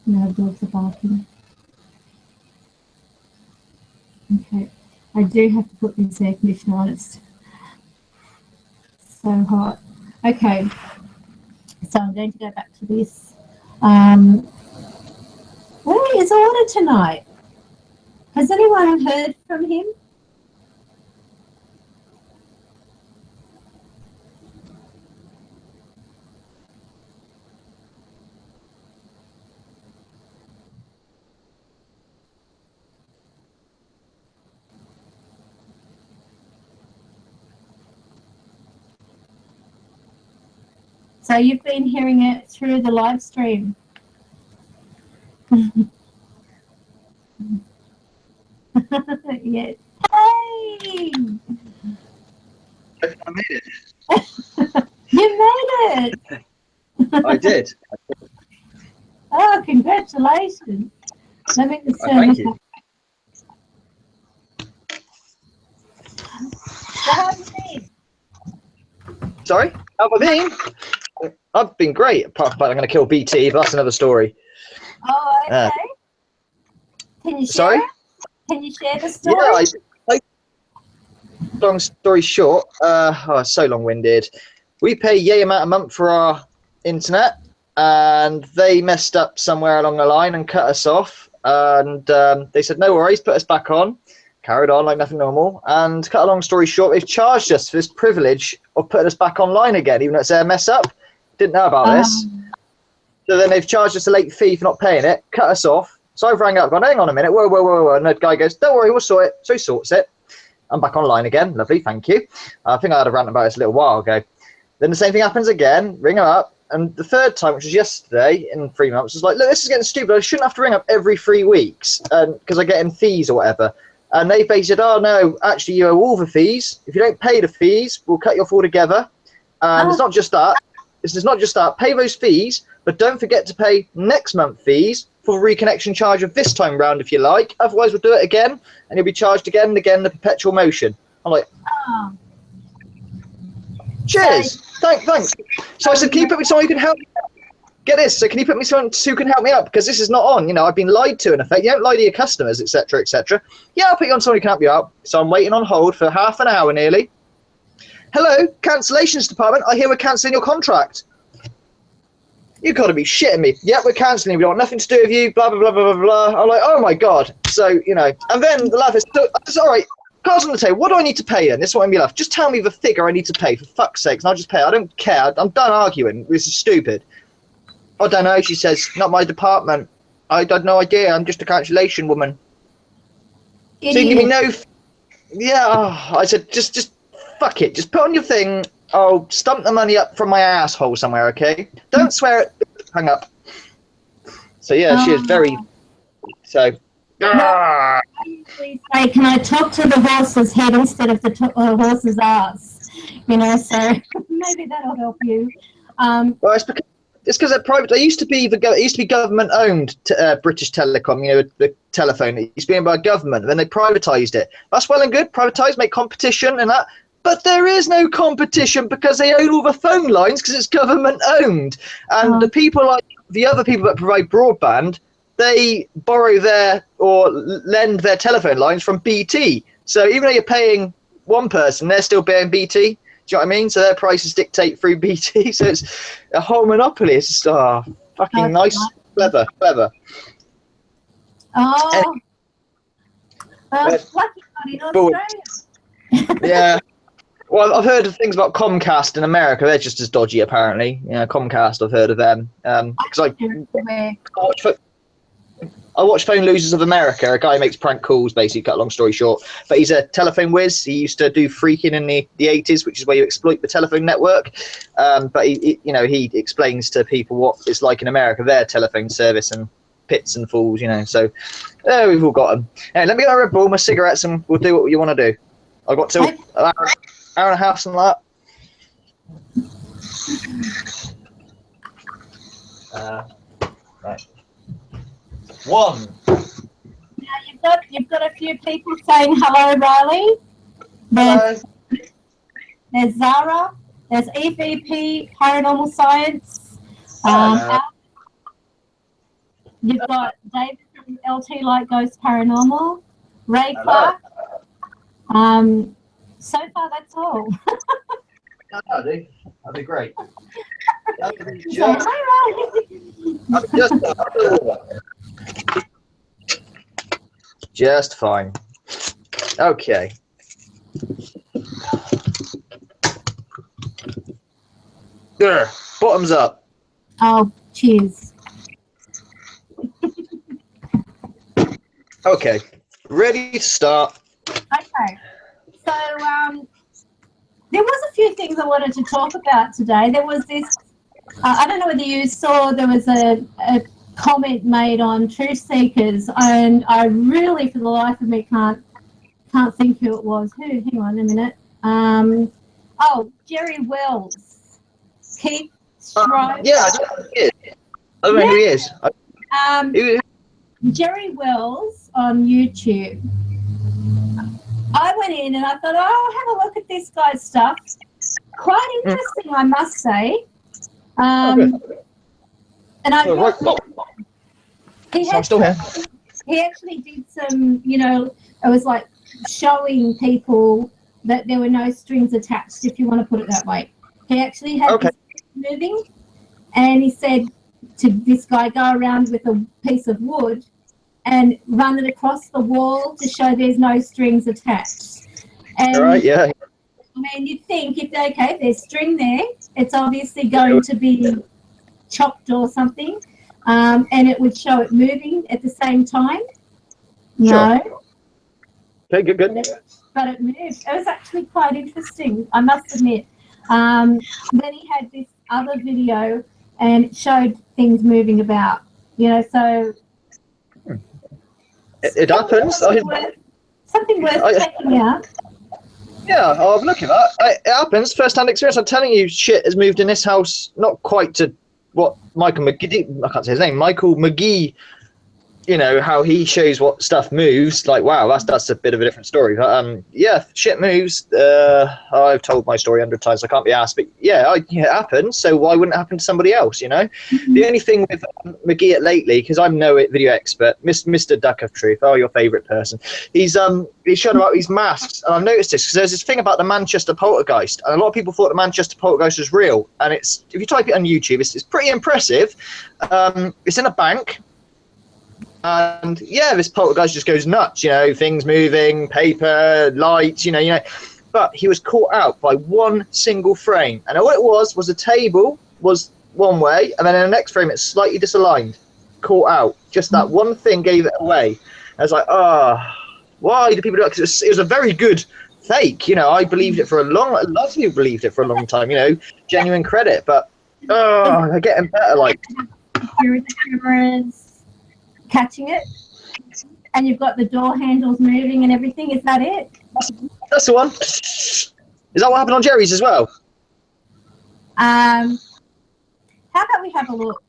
No, dogs are barking. Okay. I do have to put this air conditioner on. It's so hot. Okay. So I'm going to go back to this. Where is Order tonight? Has anyone heard from him? So you've been hearing it through the live stream. Yes. Hey! I made it. You made it! I did. Oh, congratulations. Let me just turn Thank this you. up. So how have you been? Sorry? How have I been? I've been great, apart from I'm going to kill BT, but that's another story. Oh, okay. Can you share Sorry? it? Can you share the story? Yeah, long story short, it's so long-winded. We pay yay amount a month for our internet, and they messed up somewhere along the line and cut us off. And they said, no worries, put us back on. Carried on like nothing normal. And cut a long story short, they've charged us for this privilege of putting us back online again, even though it's a mess up. Didn't know about this. So then they've charged us a late fee for not paying it, cut us off. So I've rang up, gone, hang on a minute, whoa. And the guy goes, don't worry, we'll sort it. So he sorts it. I'm back online again. Lovely, thank you. I think I had a rant about this a little while ago. Then the same thing happens again, ring him up. And the third time, which was yesterday, in 3 months, was like, look, this is getting stupid. I shouldn't have to ring up every 3 weeks because I get in fees or whatever. And they basically said, oh, no, actually, you owe all the fees. If you don't pay the fees, we'll cut you off altogether. And it's not just that. It's not just that. Pay those fees, but don't forget to pay next month fees for the reconnection charge of this time round, if you like. Otherwise, we'll do it again, and you'll be charged again and again, the perpetual motion. I'm like, cheers. Thanks. So I said, can you put me someone who can help me out? Get this. So can you put me someone who can help me out? Because this is not on. You know, I've been lied to in effect. You don't lie to your customers, etc., etc. Yeah, I'll put you on someone who can help you out. So I'm waiting on hold for half an hour nearly. Hello, cancellations department. I hear we're cancelling your contract. You got to be shitting me. Yeah, we're cancelling. We want nothing to do with you. Blah, blah, blah, blah, blah, blah. I'm like, oh, my God. So, you know, and then the laugh is, all right, cards on the table. What do I need to pay then? This is what I'm going to laugh. Just tell me the figure I need to pay, for fuck's sakes, and I'll just pay. I don't care. I'm done arguing. This is stupid. I don't know, she says. Not my department. I had no idea. I'm just a cancellation woman. So you give me no... Yeah, I said, just fuck it. Just put on your thing. I'll stump the money up from my asshole somewhere, okay? Don't swear it. Hang up. So, yeah, she is very... So... I usually say, can I talk to the horse's head instead of the horse's ass? You know, so maybe that'll help you. Well, it's because they're private. They used to be government-owned British Telecom. You know, the telephone. It used to be owned by government, and then they privatised it. That's well and good. Privatise, make competition and that. But there is no competition because they own all the phone lines because it's government-owned. And the people like the other people that provide broadband, they borrow or lend their telephone lines from BT. So even though you're paying one person, they're still paying BT. Do you know what I mean? So their prices dictate through BT. So it's a whole monopoly. It's just fucking nice, clever. Oh, lucky not in Australia. Yeah. Well, I've heard of things about Comcast in America. They're just as dodgy, apparently. Yeah, Comcast. I've heard of them. Because I watch Phone Losers of America. A guy makes prank calls, basically, cut a long story short. But he's a telephone whiz. He used to do phreaking in the 80s, which is where you exploit the telephone network. But he explains to people what it's like in America, their telephone service and pits and fools, you know. So we've all got them. Hey, let me get a Red Bull, my cigarettes, and we'll do what you want to do. I've got till an hour and a half, something like that. Right. One. Now you've got a few people saying hello, Riley. There's Zara. There's E.V.P. Paranormal Science. You've got David from LT Like Ghost Paranormal, Ray Clark. So far, that's all. That'd be great. So, Just fine. Okay. There. Bottoms up. oh, cheers. Okay. Ready to start. Okay. So, there was a few things I wanted to talk about today. There was this, I don't know whether you saw, there was a comment made on Truth Seekers, and I really, for the life of me, can't think who it was. Who? Hang on a minute. Jerry Wells. Keith Schreiber. Yeah, I don't know who he is. I don't know who he is. Jerry Wells on YouTube. I went in and I thought, have a look at this guy's stuff. Quite interesting, I must say. And I I'm still here. He actually did some, it was like showing people that there were no strings attached, if you want to put it that way. He actually had this moving, and he said to this guy, go around with a piece of wood and run it across the wall to show there's no strings attached. And right, yeah. I mean, you'd think if there's string there, it's obviously going to be chopped or something, and it would show it moving at the same time. No. Sure. Okay, good. But it moved. It was actually quite interesting, I must admit. Then he had this other video and it showed things moving about, so... It happens. Something worth checking out. Yeah, I'm looking at that. It happens. First-hand experience. I'm telling you, shit has moved in this house. Not quite to what Michael McGee. I can't say his name. Michael McGee. How he shows what stuff moves. Like, wow, that's a bit of a different story. But yeah, shit moves. I've told my story 100 times. So I can't be asked. But yeah, it happens. So why wouldn't it happen to somebody else? Mm-hmm. The only thing with McGee lately, because I'm no video expert, Mr. Duck of Truth. Oh, your favourite person. He's shown about these masks, and I've noticed this because there's this thing about the Manchester poltergeist, and a lot of people thought the Manchester poltergeist was real. And if you type it on YouTube, it's pretty impressive. It's in a bank. And yeah, this poltergeist just goes nuts, things moving, paper, lights, But he was caught out by one single frame. And all it was a table was one way, and then in the next frame it's slightly disaligned, caught out. Just that one thing gave it away. I was like, why do people do that? Because it was a very good fake. I believed it for a lot of people believed it for a long time, genuine credit. But, they're getting better, like. Security cameras catching it, and you've got the door handles moving and everything. Is that it? That's the one. Is that what happened on Jerry's as well? How about we have a look?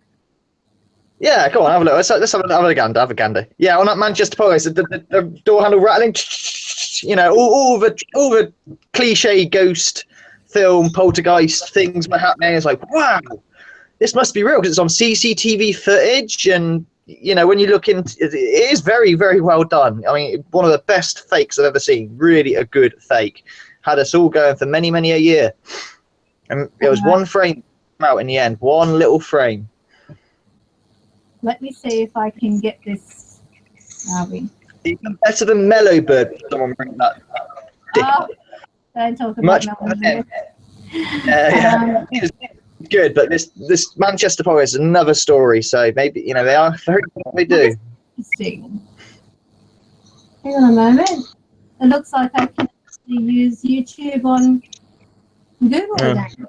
Yeah, go on, have a look. Let's have a gander. Yeah, on that Manchester poltergeist, the door handle rattling. All the cliche ghost film poltergeist things were happening. It's like, wow, this must be real because it's on CCTV footage. And when you look into it, it is very, very well done. I mean, one of the best fakes I've ever seen. Really a good fake. Had us all going for many, many a year. And it was one frame out in the end. One little frame. Let me see if I can get this. Even better than Mellow Bird. Someone bring that. Don't talk about Much Mellow Bird. Yeah. Good, but this Manchester poltergeist is another story. So maybe they are very good at what they do. Interesting. Hang on a moment. It looks like I can actually use YouTube on Google again.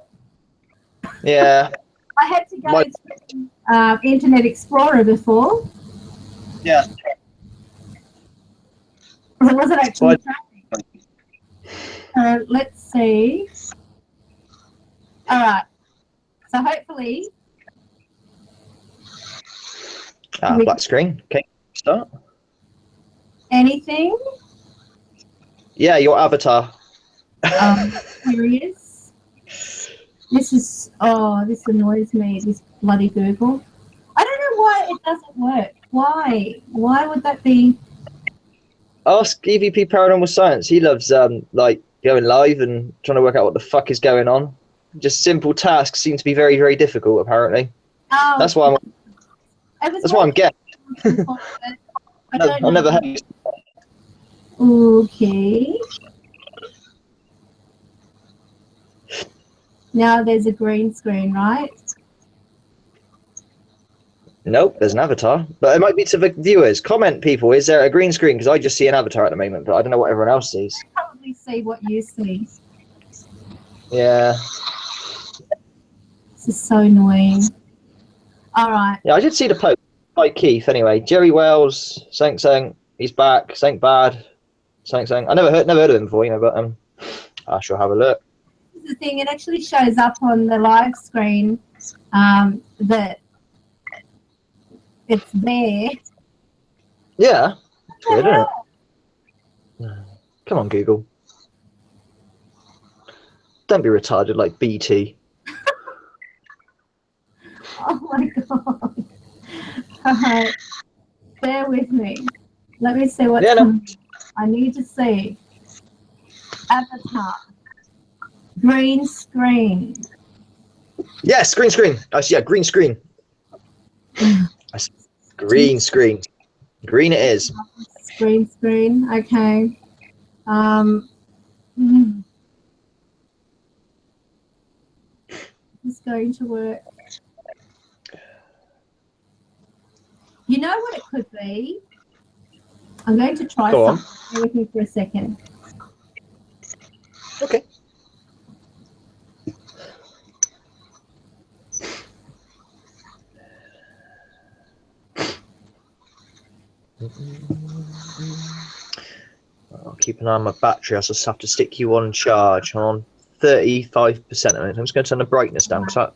Yeah. I had to go to Internet Explorer before. Yeah. Because it wasn't actually tracking. Let's see. All right. So hopefully... black screen. Okay, start. Anything? Yeah, your avatar. Here he is. This annoys me, this bloody Google. I don't know why it doesn't work. Why? Why would that be? Ask E.V.P Paranormal Science. He loves like going live and trying to work out what the fuck is going on. Just simple tasks seem to be very, very difficult. Apparently, Oh, that's why I'm getting. I never had. Okay. Now there's a green screen, right? Nope, there's an avatar, but it might be to the viewers. Comment, people. Is there a green screen? Because I just see an avatar at the moment, but I don't know what everyone else sees. I probably see what you see. Yeah. This is so annoying. All right. Yeah, I did see the post by Keith anyway. Jerry Wells, saying he's back, saying bad, saying. I never heard of him before, but I shall have a look. This is the thing. It actually shows up on the live screen that it's there. Yeah. It's weird, isn't it? Come on, Google. Don't be retarded like BT. Oh my god. Alright. Bear with me. Let me see what's coming. I need to see. Avatar. Green screen. Yes, green screen. I see. Yeah, green screen. Green screen. Green it is. Green screen. Okay. It's going to work. You know what it could be? I'm going to try something. Bear with me for a second. Okay. I'll keep an eye on my battery. I just have to stick you on charge. I'm on 35% of it. I'm just going to turn the brightness down because that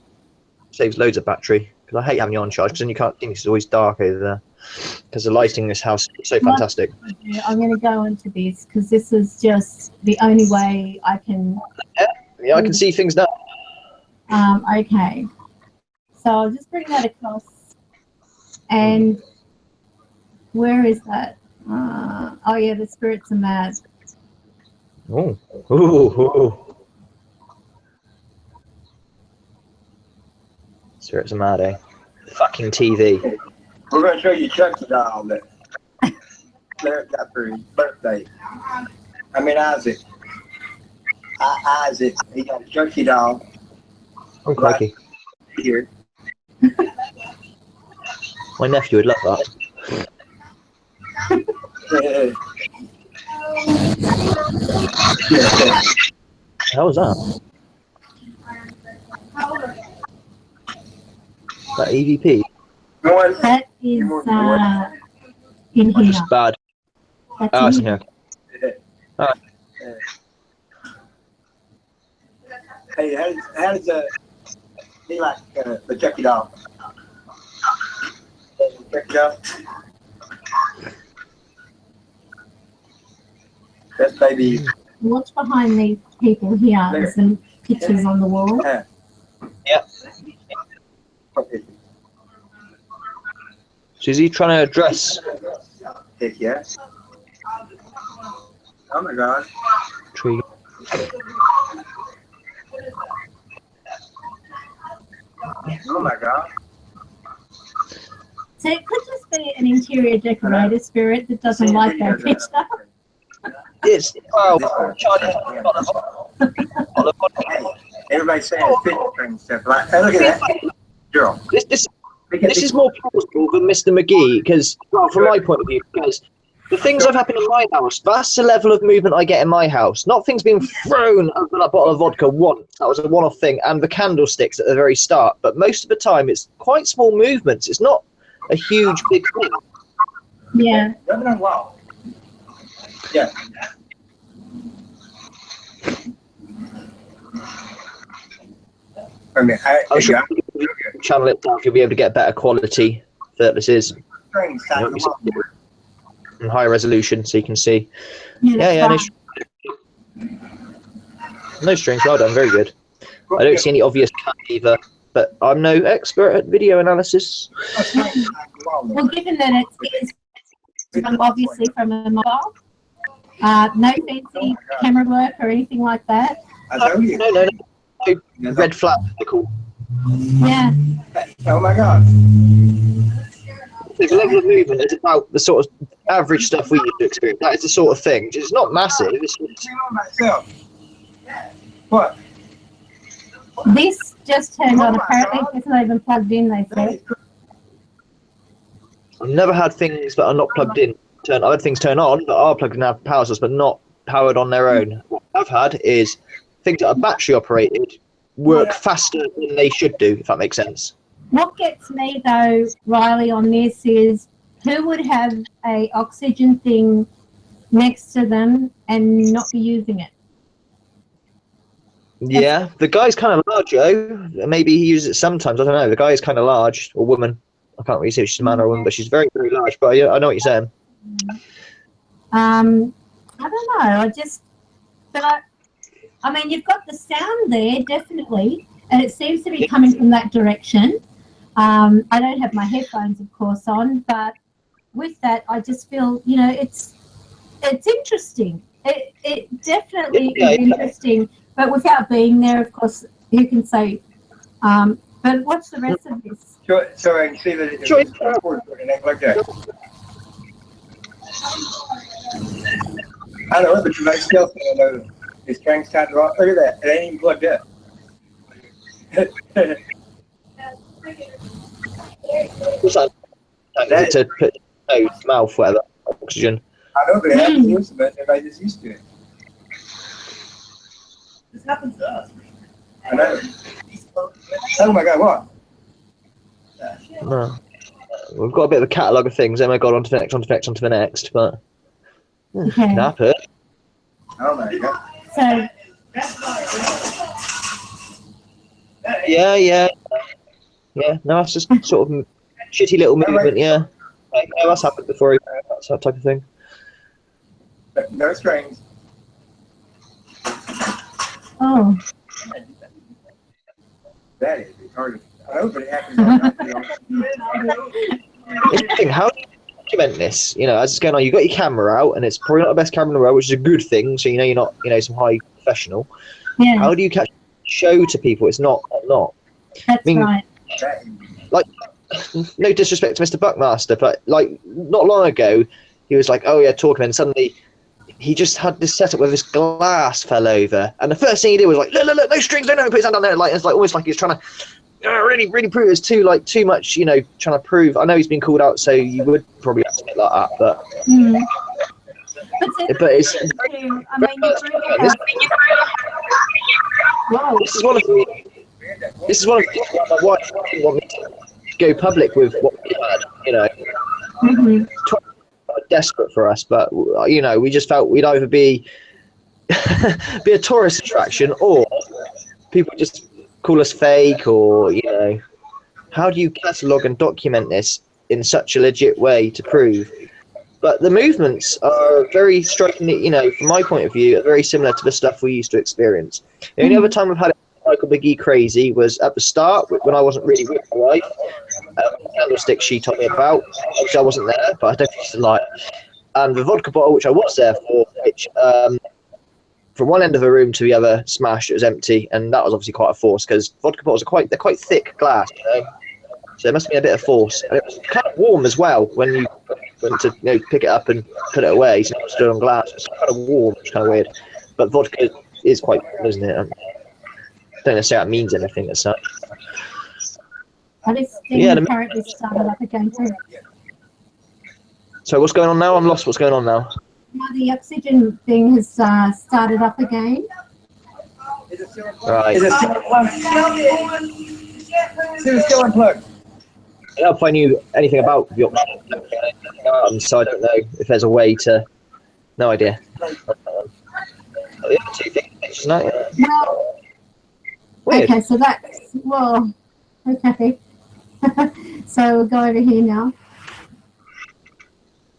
saves loads of battery. Because I hate having you on charge because then you can't see me. It's always dark over there. Because the lighting in this house is so fantastic. I'm going to go into this because this is just the only way I can. Yeah, I can see things now. Okay. So I'll just bring that across. And where is that? Oh yeah, the spirits are mad. Oh. Ooh. Spirits are mad, eh? Fucking TV. We're going to show you Chucky doll that Claire got for his birthday. I mean Isaac. Isaac, he got a Chucky doll. Oh, crikey. Right here. My nephew would love that. How was that? That E.V.P? That is in here. It's bad. That's in here. Alright. Hey, how does he like the Chucky doll? Chucky doll? That's baby. What's behind these people here? There's some pictures on the wall. Yep. So is he trying to address? Heck yeah. Oh my god. Tree. Oh my god. So it could just be an interior decorator spirit that doesn't like that picture. It's Everybody's saying fitness stuff. Like, hey, look at that girl. This is more plausible than Mr. McGee because, well, from my point of view, because the things that have happened in my house, that's the level of movement I get in my house. Not things being thrown over that bottle of vodka once. That was a one-off thing, and the candlesticks at the very start. But most of the time, it's quite small movements. It's not a huge, big thing. Yeah. Wow. Yeah. I mean, I'm sure if you channel it down, you'll be able to get better quality that this is. In higher resolution, so you can see. Yeah, no strings. Well done, very good. I don't see any obvious cut either. but I'm no expert at video analysis. Well, given that it is obviously from a mobile, no fancy camera work or anything like that. No. Red flag. Yeah. Oh my God. The level of movement is about the sort of average stuff we used to experience. That is the sort of thing. It's not massive. It's just... What? This just turned on. Apparently, it's not even plugged in, they said. I've never had things that are not plugged in. I've had things turn on that are plugged in and have power source, but not powered on their own. What I've had is things that are battery operated work faster than they should do, if that makes sense. What gets me, though, Riley, on this is who would have a oxygen thing next to them and not be using it? Yeah, the guy's kind of large, Joe. Maybe he uses it sometimes. I don't know. The guy is kind of large, or woman. I can't really say if she's a man or a woman, but she's very, very large. But I know what you're saying. I don't know. I mean, you've got the sound there, definitely, and it seems to be coming from that direction. I don't have my headphones, of course, on, but with that, I just feel, it's interesting. It definitely is interesting, but without being there, of course, you can say. But what's the rest of this? So I can see that it's like that. I know, but you might still think I know this crank's tied wrong. Look at that. It ain't even plugged up. What's that? To put nose, mouth, whatever, oxygen. I know, but it happens to you, but everybody just used to it. This happens to us. I know. Oh my God, what? No. We've got a bit of a catalogue of things, then we got on to the next, onto the next, but can happen. Oh my God. So, Yeah. No, it's just sort of shitty little movement, yeah. Like, that's happened before, that type of thing. No strings. oh, That is retarded. I hope it happens all night. Interesting, how do you document this? As it's going on, you've got your camera out, and it's probably not the best camera in the world, which is a good thing, so you're not, some high professional. yeah, How do you show to people it's not? that's right. Like, no disrespect to Mr. Buckmaster, but like not long ago, he was like, "Oh yeah, talking," and suddenly he just had this setup where this glass fell over, and the first thing he did was like, "Look, no strings, no, put his hand down there." Like it's like almost like he's trying to really prove it's too much, trying to prove. I know he's been called out, so you would probably have to get like that, but. But it's. This is one of the. This is one of the things my wife didn't want me to go public with what we had, desperate for us, but we just felt we'd either be a tourist attraction or people just call us fake, or how do you catalogue and document this in such a legit way to prove? But the movements are very strikingly, from my point of view, are very similar to the stuff we used to experience. The only other time we've had it Michael McGee crazy was at the start when I wasn't really with my wife. Candlestick she told me about, which I wasn't there, but I don't think she's a liar. And the vodka bottle, which I was there for, which from one end of the room to the other smashed, it was empty, and that was obviously quite a force because vodka bottles are quite thick glass, so there must have been a bit of force. And it was kind of warm as well when you went to pick it up and put it away, so it stood on glass. It's kind of warm, it's kind of weird. But vodka is quite warm, isn't it? I don't necessarily that means anything as such. But it's apparently started up again too. So what's going on now? I'm lost. What's going on now? Now the oxygen thing has started up again. Right. Is it still unplugged? Is it still unplugged? I don't know if I knew anything about the oxygen, so I don't know if there's a way to. No idea. The other two things, isn't it? Well, weird. Okay, so that's okay. So we'll go over here now.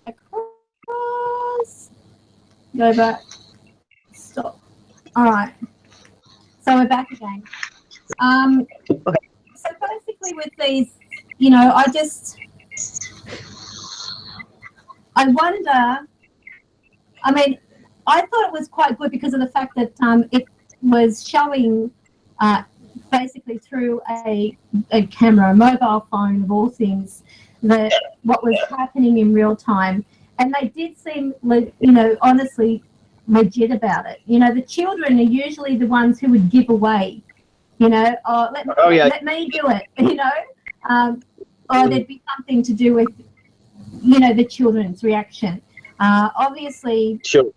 Across. Go back. Stop. All right. So we're back again. So basically with these, you know, I wonder, I mean, I thought it was quite good because of the fact that it was showing basically through a camera, a mobile phone of all things, that what was happening in real time. And they did seem, you know, honestly legit about it. You know, the children are usually the ones who would give away, you know, let me do it, you know, or there'd be something to do with, you know, the children's reaction. Obviously, Sure.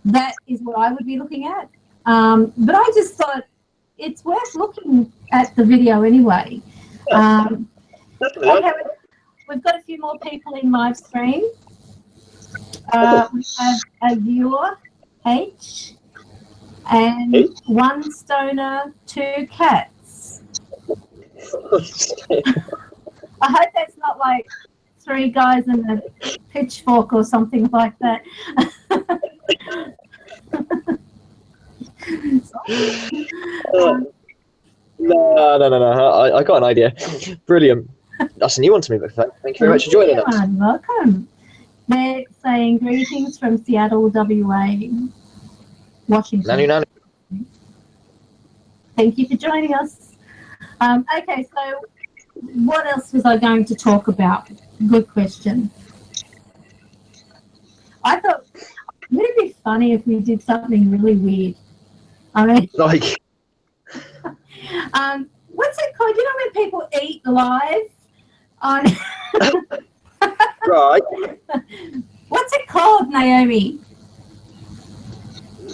that is what I would be looking at. But I just thought it's worth looking at the video anyway. Okay, we've got a few more people in live stream. We have a viewer, H, and one stoner, 2 cats. I hope that's not like 3 guys and a pitchfork or something like that. No. I got an idea. Brilliant. That's a new one to me, but thank you very much for joining us. Welcome. They're saying greetings from Seattle, WA, Washington. Nanu. Thank you for joining us. Okay, so what else was I going to talk about? Good question. I thought, would it be funny if we did something really weird? I mean, Like, what's it called? You know when people eat live on? right. What's it called, Naomi?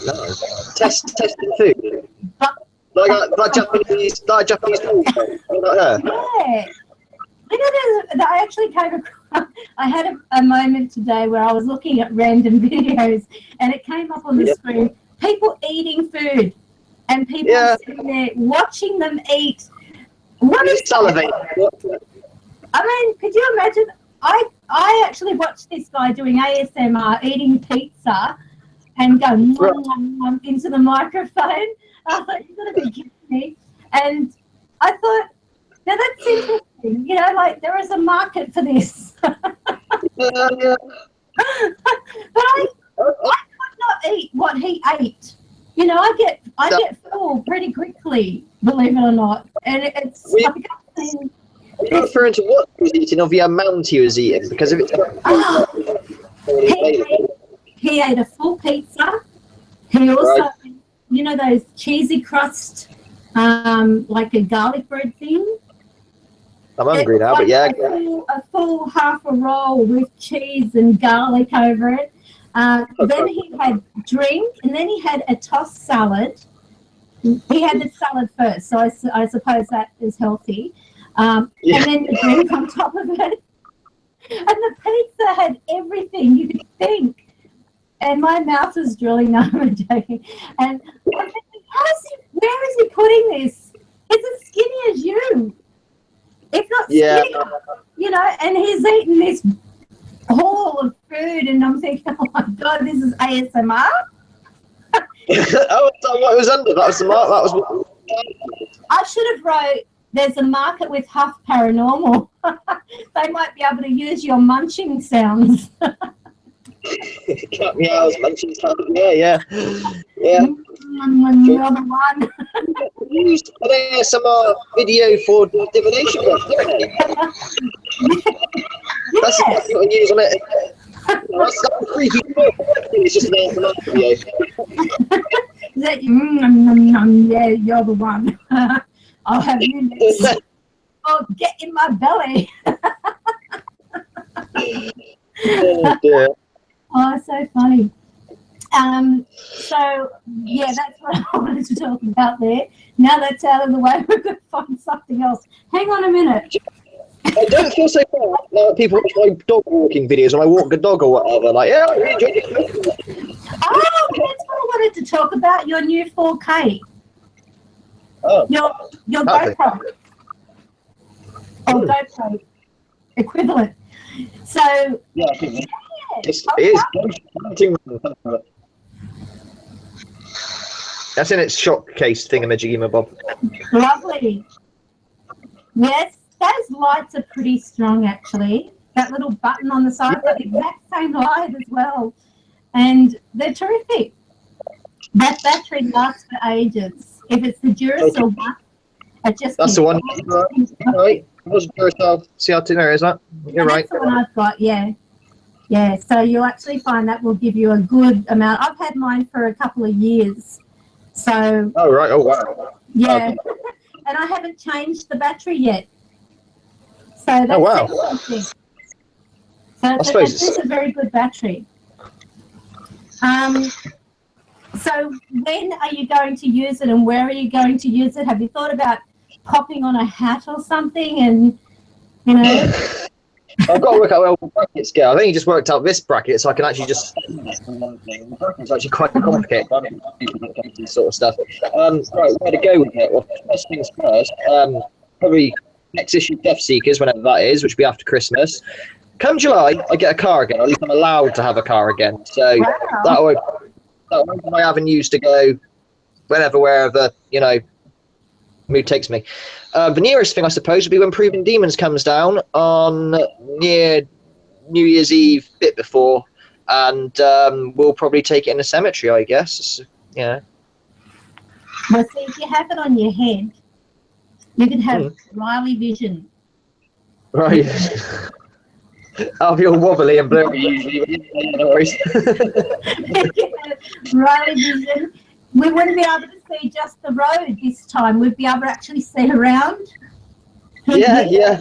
No. Testing food. Like Japanese food. Like that. Yeah. You know, I actually came across, I had a moment today where I was looking at random videos and it came up on the screen, people eating food and people sitting there watching them eat. What is salivate? I mean, could you imagine? I actually watched this guy doing ASMR, eating pizza and going into the microphone. I thought, you've got to be kidding me. And I thought, now that's interesting. You know, like there is a market for this. But I could not eat what he ate. You know, I get full pretty quickly, believe it or not. And it's like are you referring to what he was eating or the amount he was eating? Because if it's he ate a full pizza. He also, you know, those cheesy crust, like a garlic bread thing. I'm hungry now, but yeah. A full half a roll with cheese and garlic over it. Then he had drink, and then he had a tossed salad. He had the salad first, so I suppose that is healthy. And then the drink on top of it. And the pizza had everything you could think. And my mouth was drilling. No, I'm joking. And I'm thinking, where is he putting this? He's as skinny as you. If not skinny, you know, and he's eating this haul of food, and I'm thinking, oh my God, this is ASMR? Oh, what was under? That was the mark. That was. I should have wrote, there's a market with Huff Paranormal. They might be able to use your munching sounds. Cut me out, munching sounds. Yeah. You're the one. Used an ASMR video for divination, don't they? That's exactly what I use on it. That's creepy. It's just an ASMR video. Is that yeah, you're the one. I'll have you next. Oh, get in my belly. Oh, dear. Oh, so funny. So, yeah, that's what I wanted to talk about there. Now that's out of the way, we're going to find something else. Hang on a minute. I don't feel so bad now people watch my dog walking videos when I walk a dog or whatever. Like, yeah, I really enjoy it. Oh, that's what I wanted to talk about, your new 4K. Oh. Your GoPro. Or GoPro equivalent. So, yeah, it is. That's in its shock case thingamajiggy, Bob. Lovely. Yes, those lights are pretty strong, actually. That little button on the side, got the exact same light as well. And they're terrific. That battery lasts for ages. If it's the Duracell one, it just That's keeps the one. going. Right. It was Duracell CR2, is that? You're right. That's the one I've got, yeah. Yeah, so you'll actually find that will give you a good amount. I've had mine for a couple of years. So, Oh, right. Oh, wow. yeah. And I haven't changed the battery yet. So that's wow. something. So it's a very good battery. So when are you going to use it and where are you going to use it? Have you thought about popping on a hat or something and, you know? I've got to work out where the brackets go. I've only just worked out this bracket, so I can actually just... It's actually quite complicated. This sort of stuff. Right, where to go with it? Well, first things first, probably next issue Death Seekers, whenever that is, which will be after Christmas. Come July, I get a car again, or at least I'm allowed to have a car again. So that would be my avenues to go whenever, wherever, you know, mood takes me. The nearest thing, I suppose, would be when Proving Demons comes down on near New Year's Eve, bit before, and we'll probably take it in the cemetery, I guess. Yeah. Well, see, if you have it on your head, you can have Riley vision. Right. I'll be all wobbly and blurry usually, but no worries. Riley vision. We wouldn't be able to see just the road this time. We'd be able to actually see around. Yeah.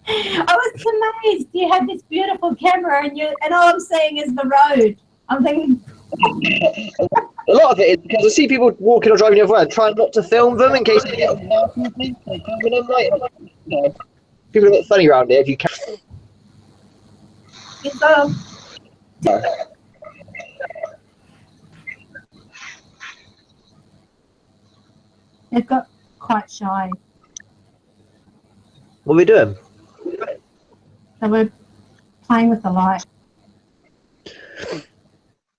I was amazed. You had this beautiful camera, and all I'm seeing is the road. I'm thinking. A lot of it is because I see people walking or driving the other way, trying not to film them in case they get people are a bit funny around here if you can. They've got quite shy. What are we doing? So we're playing with the light.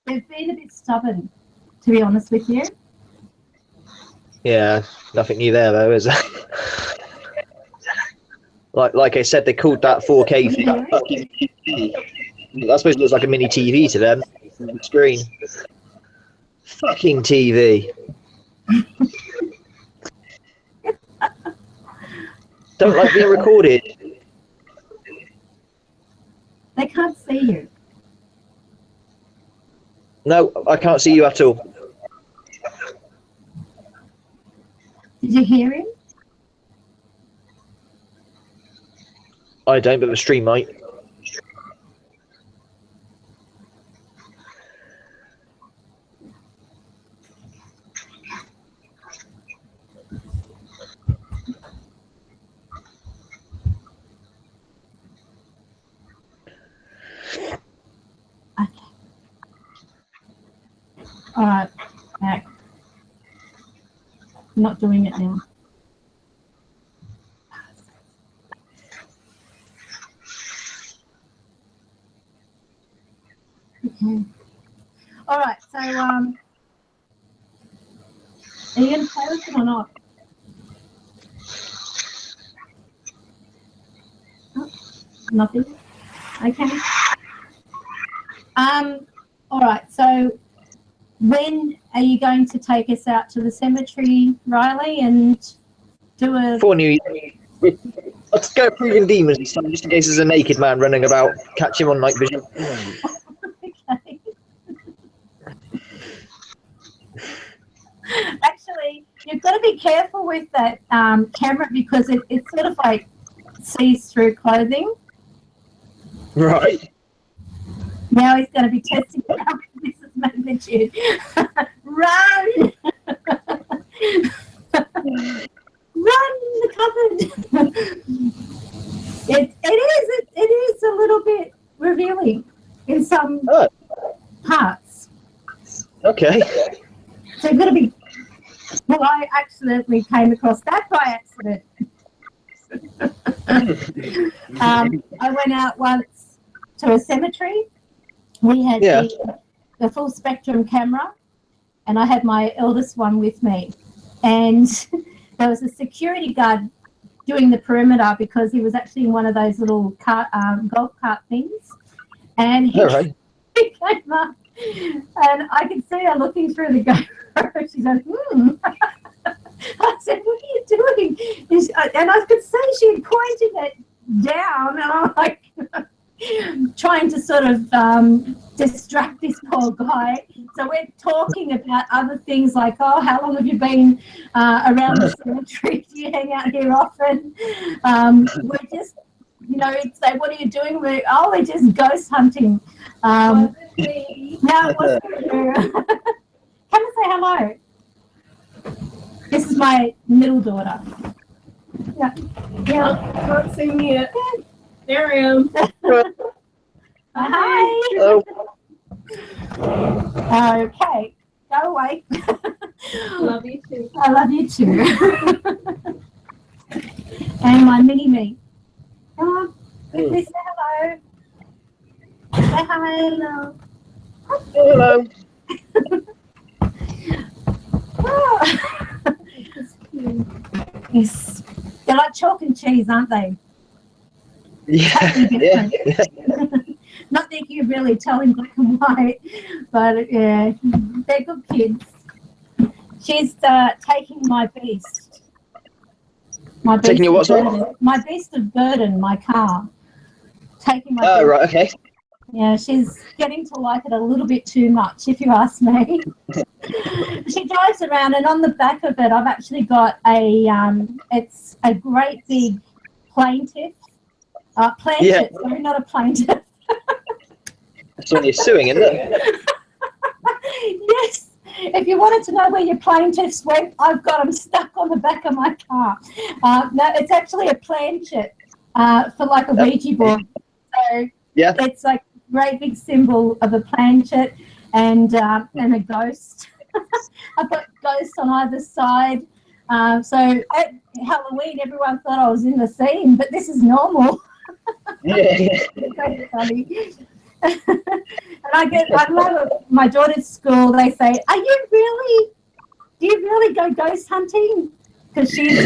They've been a bit stubborn, to be honest with you. Yeah, nothing new there though, is there? Like I said, they called that 4K thing. I suppose it looks like a mini TV to them. The screen. Fucking TV. Don't like being recorded. They can't see you. No, I can't see you at all. Did you hear him? I don't, but the stream might. Okay. All right, back. I'm not doing it now. Okay. All right, so are you going to play with it or not? Oh, nothing. Okay. All right, so when are you going to take us out to the cemetery, Riley, and do a... For New Year. Let's go Proving Demons this time, just in case there's a naked man running about. Catch him on night vision. Okay. Actually, you've got to be careful with that camera because it sort of like sees through clothing. Right. Now he's going to be testing around with this magnitude. Run! Run the cupboard! It is a little bit revealing in some parts. Okay. So you've got to be... Well, I accidentally came across that by accident. I went out once to a cemetery. We had the full spectrum camera, and I had my eldest one with me. And there was a security guard doing the perimeter because he was actually in one of those little golf cart things. And he, Right. he came up, and I could see her looking through the GoPro. She goes, I said, what are you doing? And I could see she had pointed it down, and I'm like, trying to sort of distract this poor guy. So we're talking about other things like, oh, how long have you been around the cemetery? Do you hang out here often? We're just, you know, say, what are you doing? We're just ghost hunting. No, it wasn't you. Come and say hello. This is my middle daughter. Yeah. Can't see me yet. There I am. Hi. Oh. Okay. Go away. Love you too. I love you too. And my mini-me. Come on. Please say hello. Say hi. Hello. Yes. They're like chalk and cheese, aren't they? Yeah. Not that you really tell in black and white, but yeah, they're good kids. She's taking my beast. Taking your what, sorry? My beast of burden, my car. Taking my Oh, right, okay. Yeah, she's getting to like it a little bit too much, if you ask me. She drives around, and on the back of it, I've actually got it's a great big plaintiff. Plaintiff, sorry, not a plaintiff. That's when you're suing, isn't it? Yes. If you wanted to know where your plaintiffs went, I've got them stuck on the back of my car. No, it's actually a planchet for like a Ouija board. So yeah, it's like a great big symbol of a planchet and a ghost. I've got ghosts on either side. So at Halloween, everyone thought I was in the scene, but this is normal. Yeah. It's so funny. And I love it. My daughter's school, they say, do you really go ghost hunting? Because she's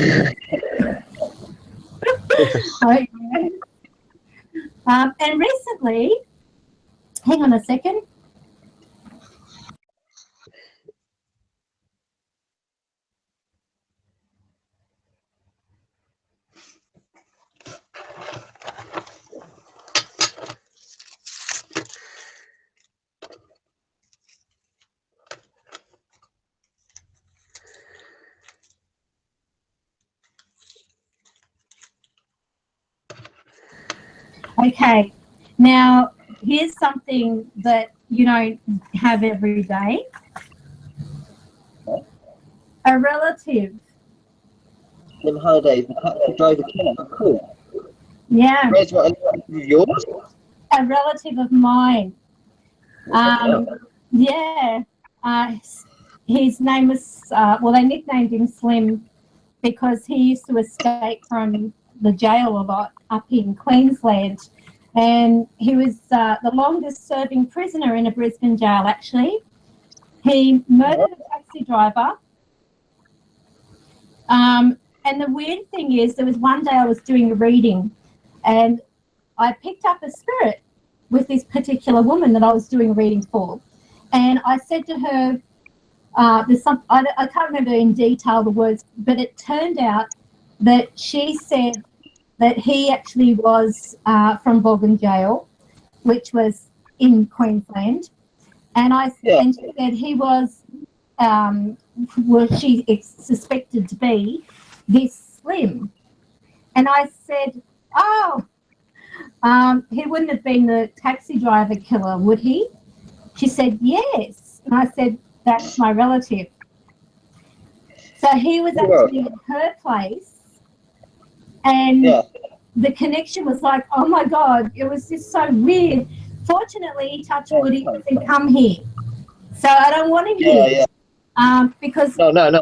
and recently, hang on a second. Okay, now here's something that you don't have every day. A relative. In Halliday, the taxi driver killer. Cool. Yeah. Where's what? Yours? A relative of mine. Yeah. His name was, they nicknamed him Slim because he used to escape from the jail a lot up in Queensland. And he was the longest serving prisoner in a Brisbane jail, actually. He murdered a taxi driver. And the weird thing is, there was one day I was doing a reading and I picked up a spirit with this particular woman that I was doing a reading for. And I said to her, I can't remember in detail the words, but it turned out that she said that he actually was from Vaughan Jail, which was in Queensland. And and she said he was, she suspected to be this Slim. And I said, he wouldn't have been the taxi driver killer, would he? She said, yes. And I said, that's my relative. So he was actually in her place. And the connection was like, oh, my God, it was just so weird. Fortunately, touch wood, he doesn't come here. So I don't want him here. Because No.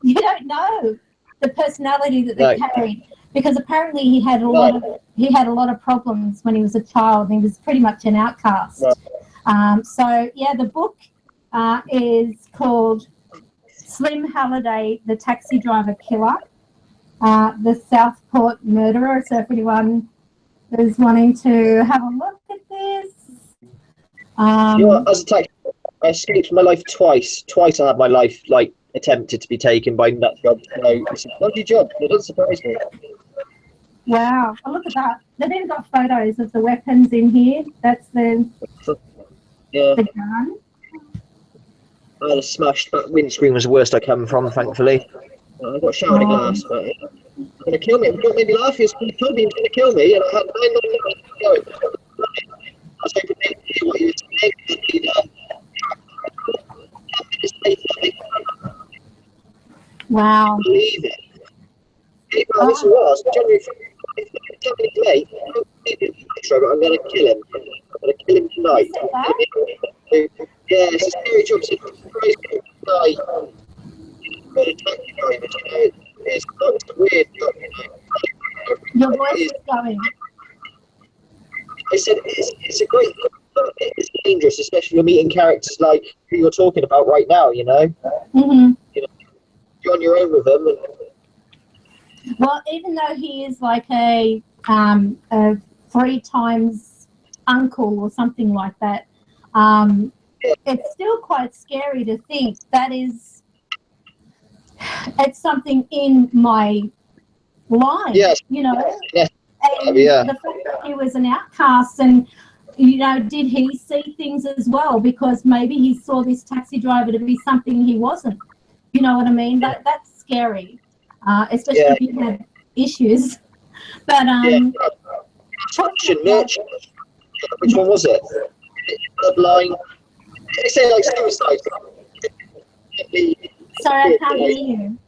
You don't know the personality that they carried. Because apparently he had a lot of problems when he was a child. He was pretty much an outcast. So the book is called Slim Halliday, the taxi driver killer, the Southport murderer. So if anyone is wanting to have a look at this. You know what, as a taxi, I escaped from my life twice. Twice I had my life like attempted to be taken by nut jobs. So it's a dodgy job. It doesn't surprise me. Wow, oh, look at that. They've even got photos of the weapons in here. That's the gun. I had a smashed back windscreen was the worst I come from, thankfully. I got shattered glass, but he's going to kill me. What made me laugh is he told me he was going to kill me, and I had 999 going. I was hoping they'd hear what he was saying. Wow. Believe it. Well, this was January 28th. But I'm going to kill him. I'm going to kill him tonight. Yeah, it's a scary job. It's a crazy guy. It's a weird job, you know. Your voice is going. I said it's a great job, but it's dangerous, especially if you're meeting characters like who you're talking about right now, you know? Mm-hmm. You know, you're on your own with them. And, well, even though he is like a 3 times uncle or something like that, it's still quite scary to think that is, it's something in my line, yes. you know? Yes. And Yeah. the fact that he was an outcast and, you know, did he see things as well? Because maybe he saw this taxi driver to be something he wasn't. You know what I mean? That's scary, especially if you had issues. But, which one was it? Bloodline. They say like suicide. Sorry, I can't hear you.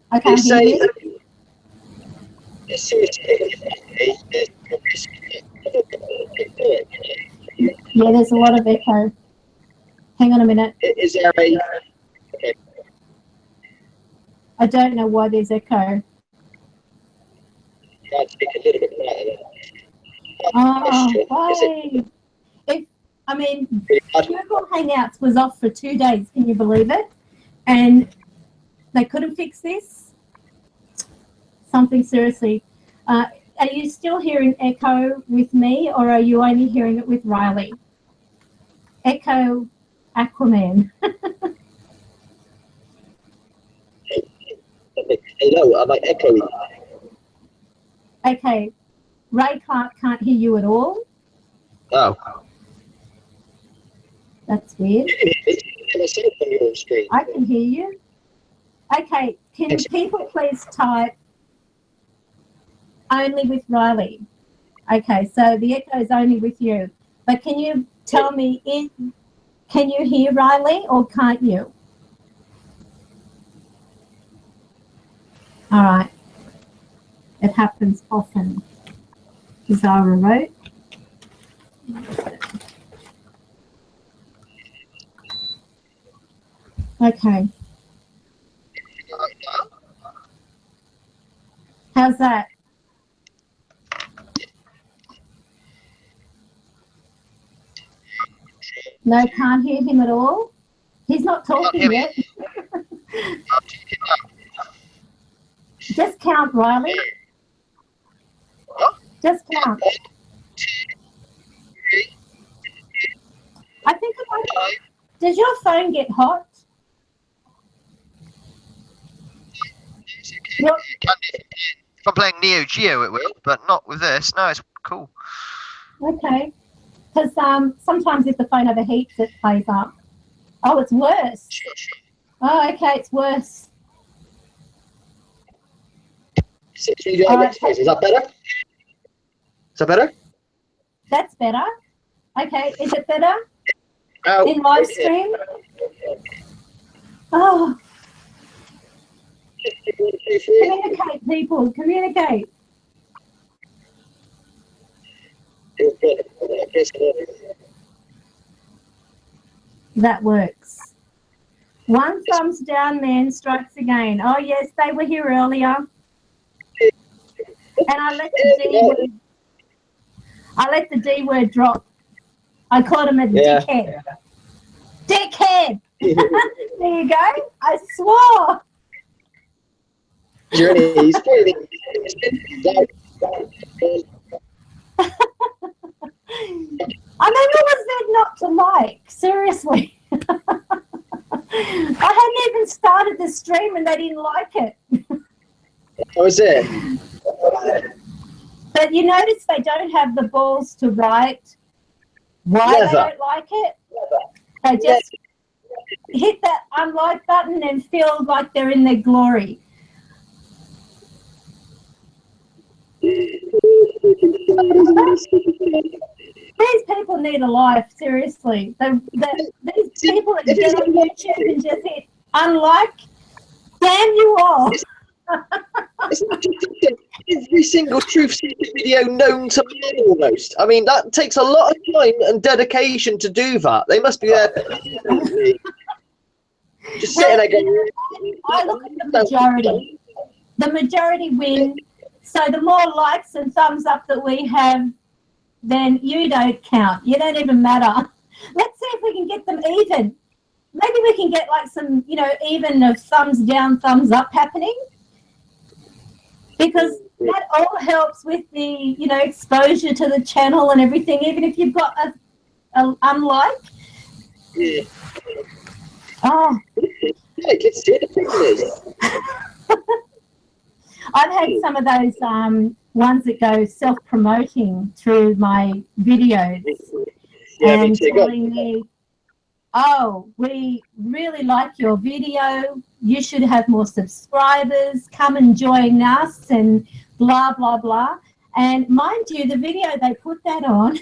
I can't hear you. Yeah, there's a lot of echo. Hang on a minute. Is there a... Okay. I don't know why there's echo. Can't speak a little bit louder. Oh, why? I mean, Google Hangouts was off for 2 days. Can you believe it? And they couldn't fix this? Something seriously. Are you still hearing echo with me, or are you only hearing it with Riley? Echo Aquaman. Hello, am I echoing? Okay. Ray Clark can't hear you at all. Oh. That's weird. You can hear myself on your screen. I can hear you. Okay, can people please type only with Riley? Okay, so the echo is only with you. But can you tell me, can you hear Riley or can't you? All right. It happens often. Zara wrote. Okay. How's that? No, can't hear him at all. He's not talking yet. Just count, Riley. Just count. I think does your phone get hot? If I'm playing Neo Geo, it will, but not with this. No, it's cool. Okay. Because sometimes if the phone overheats, it plays up. Oh, it's worse. Sure. Oh, okay, it's worse. 6 video rectifiers. Is that better? Is that better? That's better. Okay, is it better? Oh, in live stream? Oh. Communicate, people. Communicate. That works. 1 thumbs down, then strikes again. Oh yes, they were here earlier. And I let the D word drop. I called him a dickhead. Dickhead! There you go. I swore. Janise, I mean, what was there not to like? Seriously. I hadn't even started the stream and they didn't like it. How was it? But you notice they don't have the balls to write why they don't like it. They just hit that unlike button and feel like they're in their glory. These people need a life, seriously. These people that get on YouTube and just hit unlike, damn you all. Every single truth seeking video known to man almost. I mean, that takes a lot of time and dedication to do that. They must be there. Just sitting there going, I look at the majority. The majority win. So the more likes and thumbs up that we have, then you don't count. You don't even matter. Let's see if we can get them even. Maybe we can get like some, even of thumbs down, thumbs up happening. Because that all helps with the, exposure to the channel and everything, even if you've got a unlike. yeah. Oh. Let's see the pictures. I've had some of those ones that go self-promoting through my videos and telling me, oh, we really like your video, you should have more subscribers, come and join us and blah, blah, blah. And mind you, the video they put that on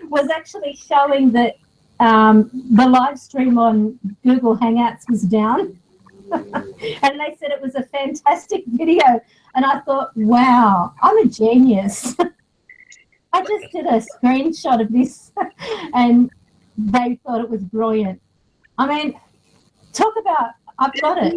was actually showing that the live stream on Google Hangouts was down. And they said it was a fantastic video. And I thought, wow, I'm a genius. I just did a screenshot of this and they thought it was brilliant. I mean, talk about, I've got it.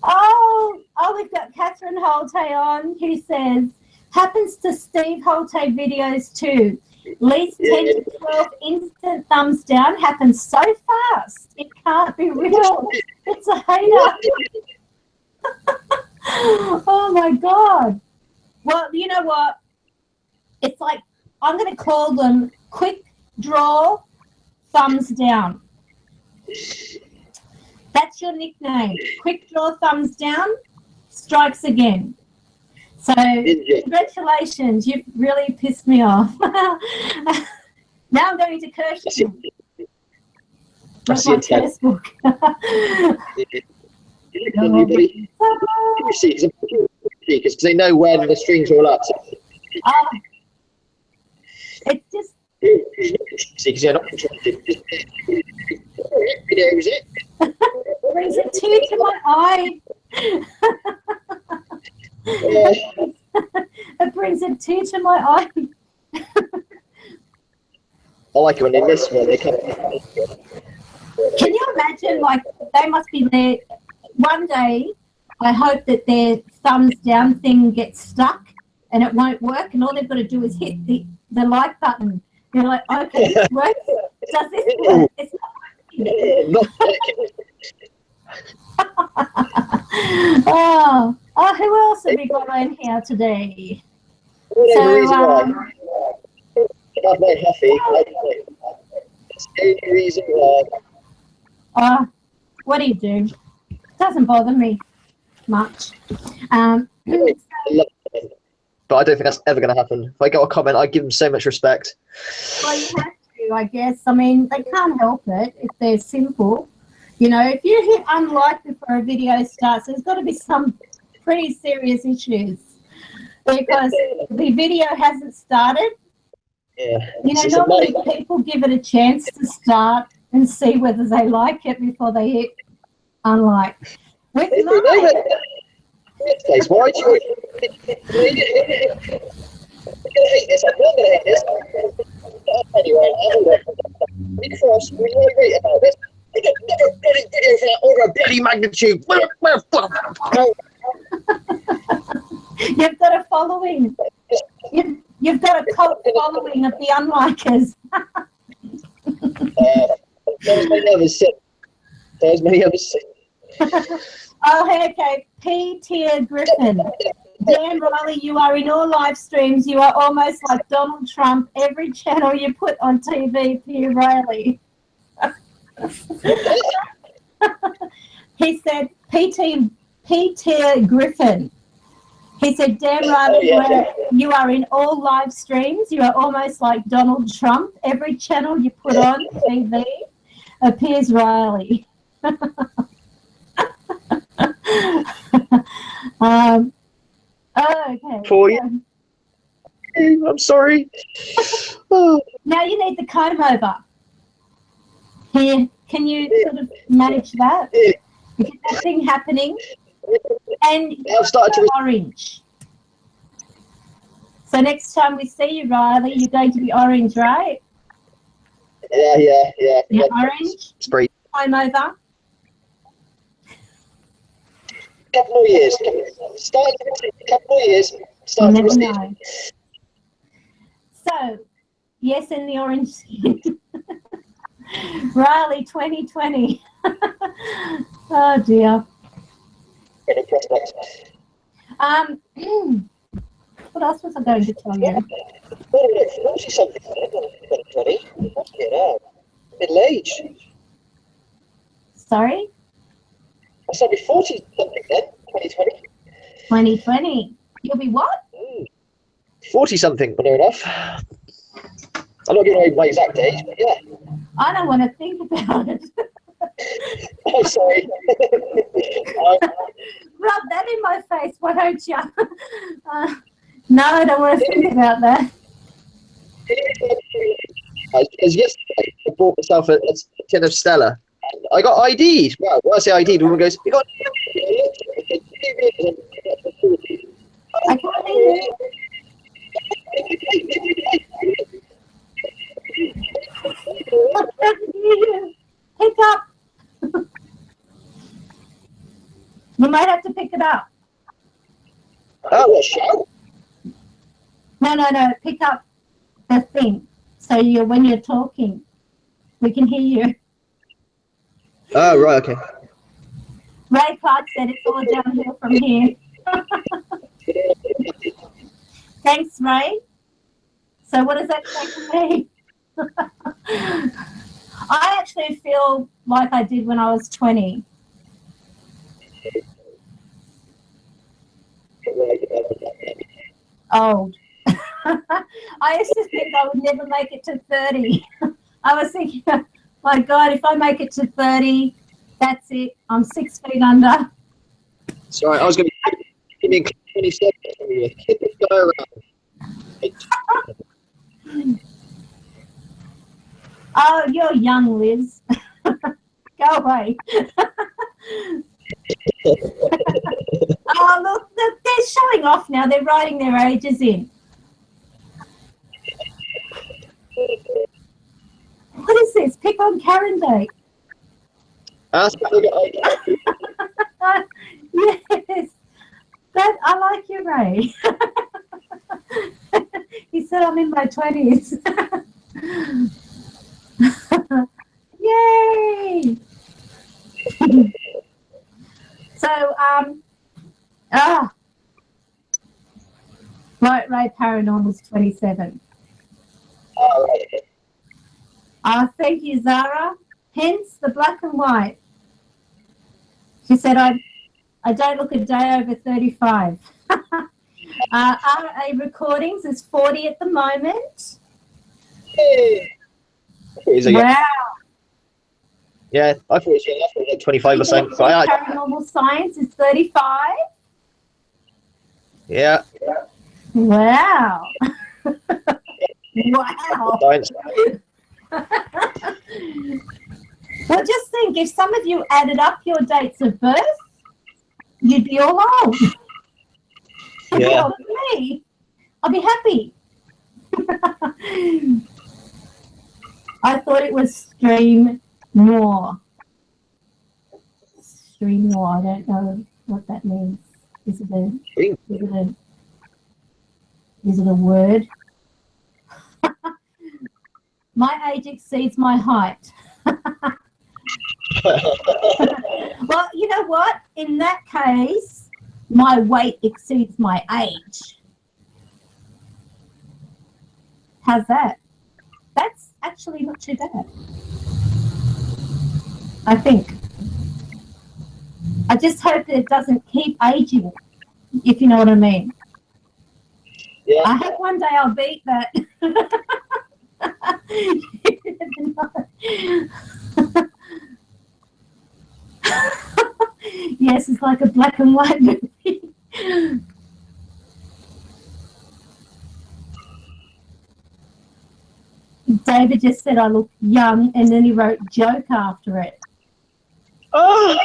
Oh, we've got Catherine Holte on who says, happens to Steve Holte videos too. Least 10 to 12 instant thumbs down happens so fast. It can't be real. It's a hater. Oh my God. Well, you know what? It's like, I'm going to call them quick draw thumbs down. That's your nickname. Quick draw thumbs down, strikes again. So congratulations, you've really pissed me off. Now I'm going to curse you. With my curse book. Because they know when the streams are all up. It's just. Because you're not interested. Brings a tear to my eye. It brings a tear to my eye. I like it when they miss one. They come. Can you imagine? Like they must be there. One day, I hope that their thumbs down thing gets stuck and it won't work, and all they've got to do is hit the like button. You're like, okay, this works. Does this work? It's not working. Oh, who else have we got in here today? So, I'm very happy. It's the only reason why. What do you do? Doesn't bother me much. But I don't think that's ever going to happen. If I got a comment, I give them so much respect. Well, you have to, I guess. I mean, they can't help it if they're simple. If you hit unlike before a video starts, there's got to be some pretty serious issues because the video hasn't started. Yeah. Normally people give it a chance to start and see whether they like it before they hit unlike. With mine, why do you hate this? I'm not going to hate this. Anyway, we really great about this. We get never bloody video for that order of bloody magnitude. You've got a following. You've got a cult following of the unlikers. There's many others sick. There's many others sick. Oh, okay. P. Tier Griffin. Dan Riley, you are in all live streams. You are almost like Donald Trump. Every channel you put on TV, P. Riley. He said, P. Tier Griffin. He said, Dan Riley, you are in all live streams. You are almost like Donald Trump. Every channel you put on TV appears Riley. Okay. For you. I'm sorry. Now you need the comb over. Here, can you sort of manage that? Is that thing happening? And I've started to orange. So next time we see you, Riley, you're going to be orange, right? Yeah. Yeah, orange. Spray. Comb over. Couple more years. Couple more years. You never know. So, yes, in the orange skin. Riley 2020. Oh dear. What else was I going to tell you? 40 something, 2020. Middle age. Sorry? I said be 40 something then, 2020. 2020. You'll be what? 40 something, near enough. I'm not giving away my exact age, but yeah. I don't want to think about it. I'm sorry. Rub that in my face, why don't you? No, I don't want to think about that. As yesterday, I bought myself a tin of Stella. I got ID'd. Wow, when I say ID'd, the woman goes, "You got I can't hear you. Pick up. You might have to pick it up. Oh, a show? No. Pick up the thing. So when you're talking, we can hear you. Oh, right, okay. Ray Clark said it's all downhill from here. Thanks, Ray. So what does that say to me? I actually feel like I did when I was 20. Old. I used to think I would never make it to 30. I was thinking, my God, if I make it to 30, that's it. I'm 6 feet under. Sorry, I was going to give me 27. Keep this guy around. Oh, you're young, Liz. Go away. Oh, look, they're showing off now. They're writing their ages in. What is this? Pick on Karen Day. Ask if they Yes. That, I like you, Ray. He said I'm in my 20s. Yay! So, Ray Paranormal's 27. Thank you, Zara. Hence the black and white. She said, I don't look a day over 35. RA Recordings is 40 at the moment. Wow. Yeah, I thought it was like 25 or something. Paranormal Science is 35. Yeah. Wow. Wow. Science. Well, just think, if some of you added up your dates of birth, you'd be all old. You'd be older than me. I'll be happy. I thought it was Stream More. Stream More, I don't know what that means. Is it a word? My age exceeds my height. Well, you know what? In that case, my weight exceeds my age. How's that? That's actually not too bad, I think. I just hope that it doesn't keep aging, if you know what I mean. Yeah. I hope one day I'll beat that. Yes, it's like a black and white movie. David just said I look young, and then he wrote joke after it. Oh.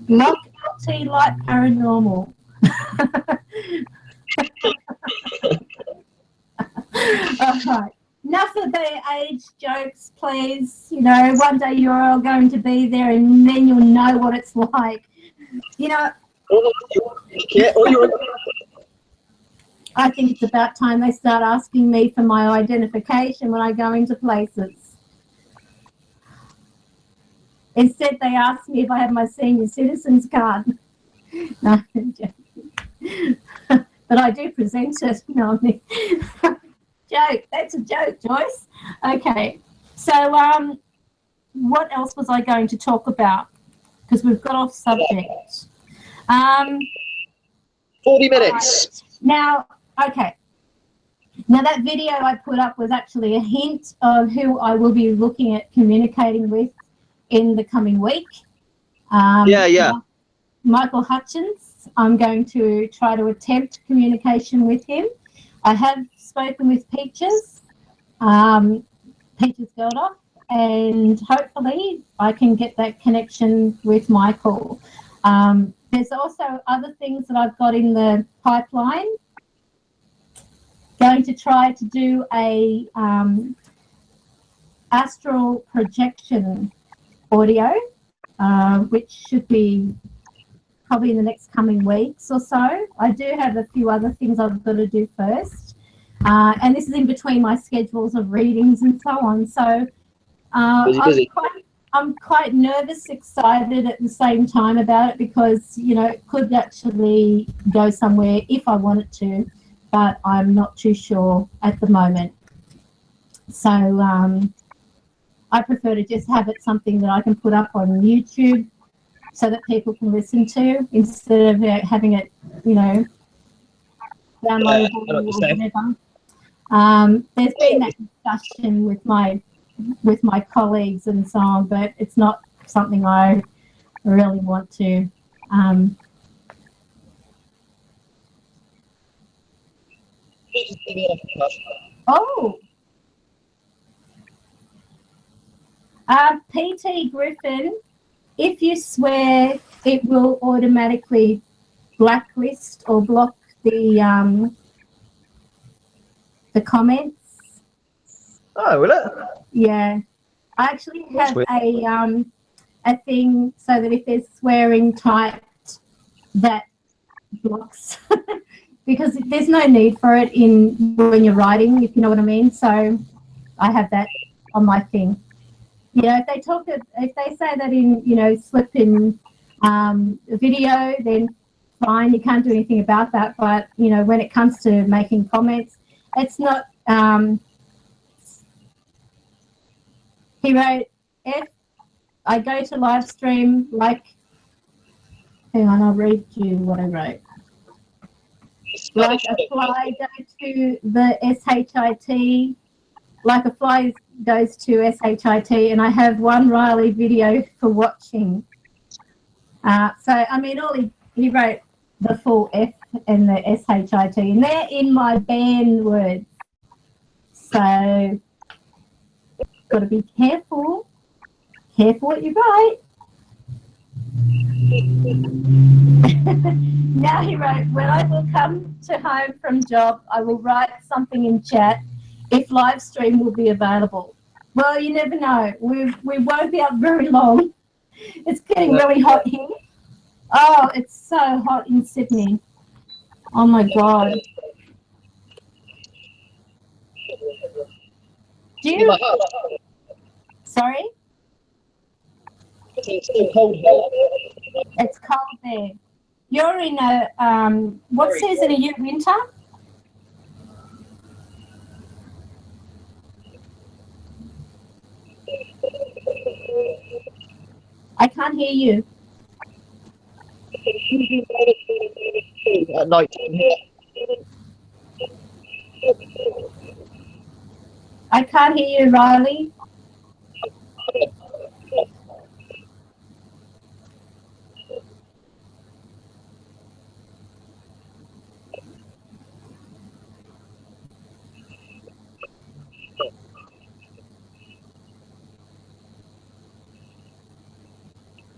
Lock LT like paranormal. All right. Enough of the age jokes, please. You know, one day you're all going to be there, and then you'll know what it's like. You know, I think it's about time they start asking me for my identification when I go into places. Instead, they ask me if I have my senior citizens card. No, I'm joking. But I do present it. No, I mean, joke. That's a joke, Joyce. Okay. So, what else was I going to talk about? Because we've got off subject. 40 minutes. Right. Now, okay. Now, that video I put up was actually a hint of who I will be looking at communicating with in the coming week. Michael Hutchins. I'm going to try to attempt communication with him. I have spoken with Peaches Geldof, and hopefully I can get that connection with Michael. There's also other things that I've got in the pipeline. Going to try to do a astral projection audio, which should be probably in the next coming weeks or so. I do have a few other things I've got to do first. And this is in between my schedules of readings and so on. So I'm quite nervous, excited at the same time about it because, you know, it could actually go somewhere if I want it to, but I'm not too sure at the moment. So I prefer to just have it something that I can put up on YouTube so that people can listen to instead of having it, you know, downloadable or whatever. There's been that discussion with my colleagues and so on, but it's not something I really want to. PT Griffin, if you swear, it will automatically blacklist or block the comments. Oh, will it? Yeah, I actually have a thing so that if there's swearing typed, that blocks because there's no need for it when you're writing, if you know what I mean. So I have that on my thing. Yeah, if they say that in, you know, slip in video, then fine, you can't do anything about that. But, you know, when it comes to making comments, it's not. He wrote, if I go to Livestream, like, hang on, I'll read you what I wrote. Like a fly goes to the SHIT, like a fly goes to SHIT, and I have one Riley video for watching. So, I mean, he wrote the full F and the SHIT, and they're in my banned words. So, got to be careful. Careful what you write. Now he wrote, when I will come to home from job, I will write something in chat if live stream will be available. Well, you never know. We won't be up very long. It's getting really hot here. Oh, it's so hot in Sydney. Oh, my God. Do In you? my house. Sorry? It's so cold here. It's cold there. You're in a, what season are you? Winter? I can't hear you. At night. I can't hear you, Riley.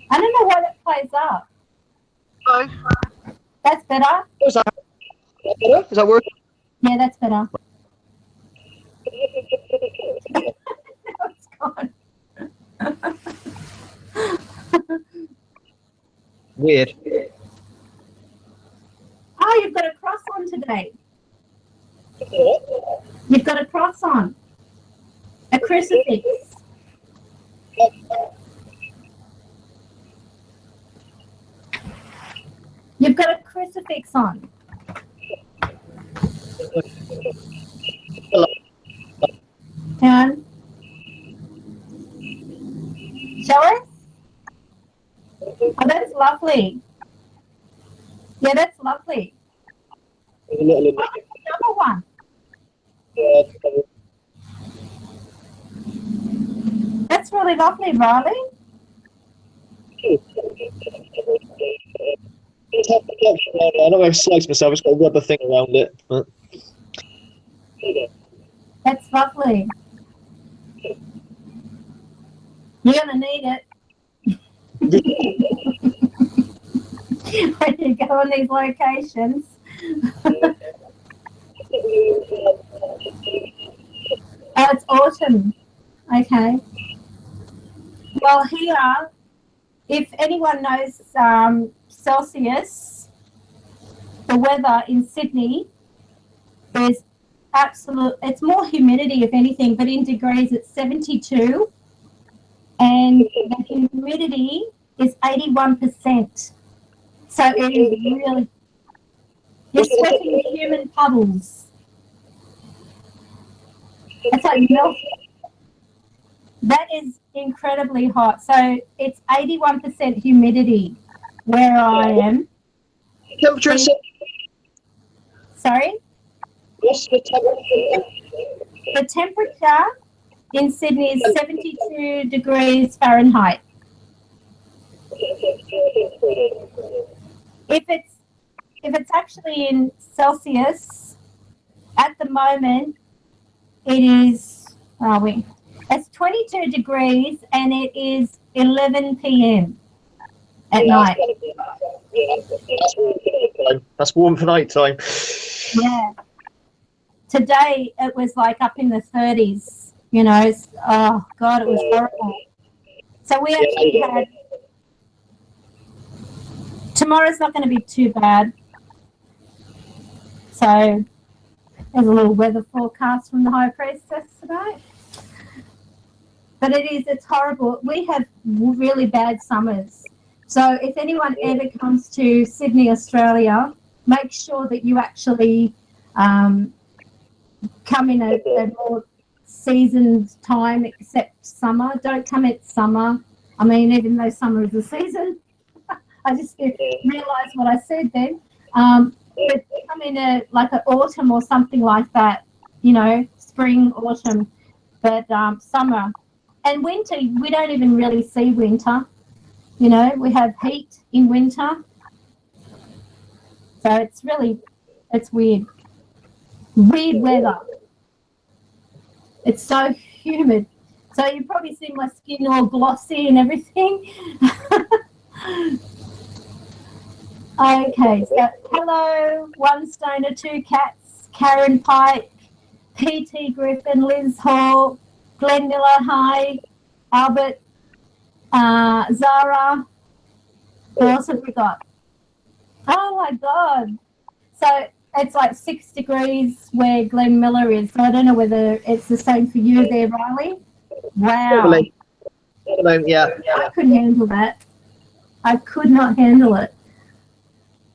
I don't know why that plays up. Hello. That's better? Is that better? Is that working? Yeah, that's better. It's gone. Weird. Oh, you've got a cross on today. You've got a cross on. A crucifix. You've got a crucifix on. Hang on. Show us? Oh, that's lovely. Yeah, that's lovely. Another one. That's really lovely, Riley. I don't know if I slice myself, it's got a rubber thing around it. But... That's lovely. You're going to need it. When you go on these locations. Oh, it's autumn. Okay. Well, here, if anyone knows Celsius, the weather in Sydney, there's it's more humidity, if anything, but in degrees it's 72, and the humidity is 81%. So it is really, you're sweating human puddles. It's like milk. That is incredibly hot. So it's 81% humidity where I am. Temperature is... Sorry? What's the temperature? The temperature in Sydney is 72 degrees Fahrenheit. If it's actually in Celsius, at the moment, it is, it's 22 degrees and it is 11 p.m. at night. That's warm for night time. Yeah. Today it was like up in the 30s, you know. Oh, God, it was horrible. So we actually had, tomorrow's not going to be too bad. So there's a little weather forecast from the High Priestess today. But it's horrible. We have really bad summers. So if anyone ever comes to Sydney, Australia, make sure that you actually come in a more seasoned time except summer. Don't come at summer. I mean, even though summer is a season. I just realised what I said then. But come in like an autumn or something like that, you know, spring, autumn, but summer. And winter, we don't even really see winter. You know, we have heat in winter. So it's weird. Weird weather. It's so humid. So you probably see my skin all glossy and everything. Okay, so hello, One Stoner, Two Cats, Karen Pike, P.T. Griffin, Liz Hall, Glenn Miller, hi, Albert, Zara. Who else have we got? Oh my God. So it's like 6 degrees where Glen Miller is. So I don't know whether it's the same for you there, Riley. Wow. Probably. At the moment, yeah. I couldn't handle that. I could not handle it.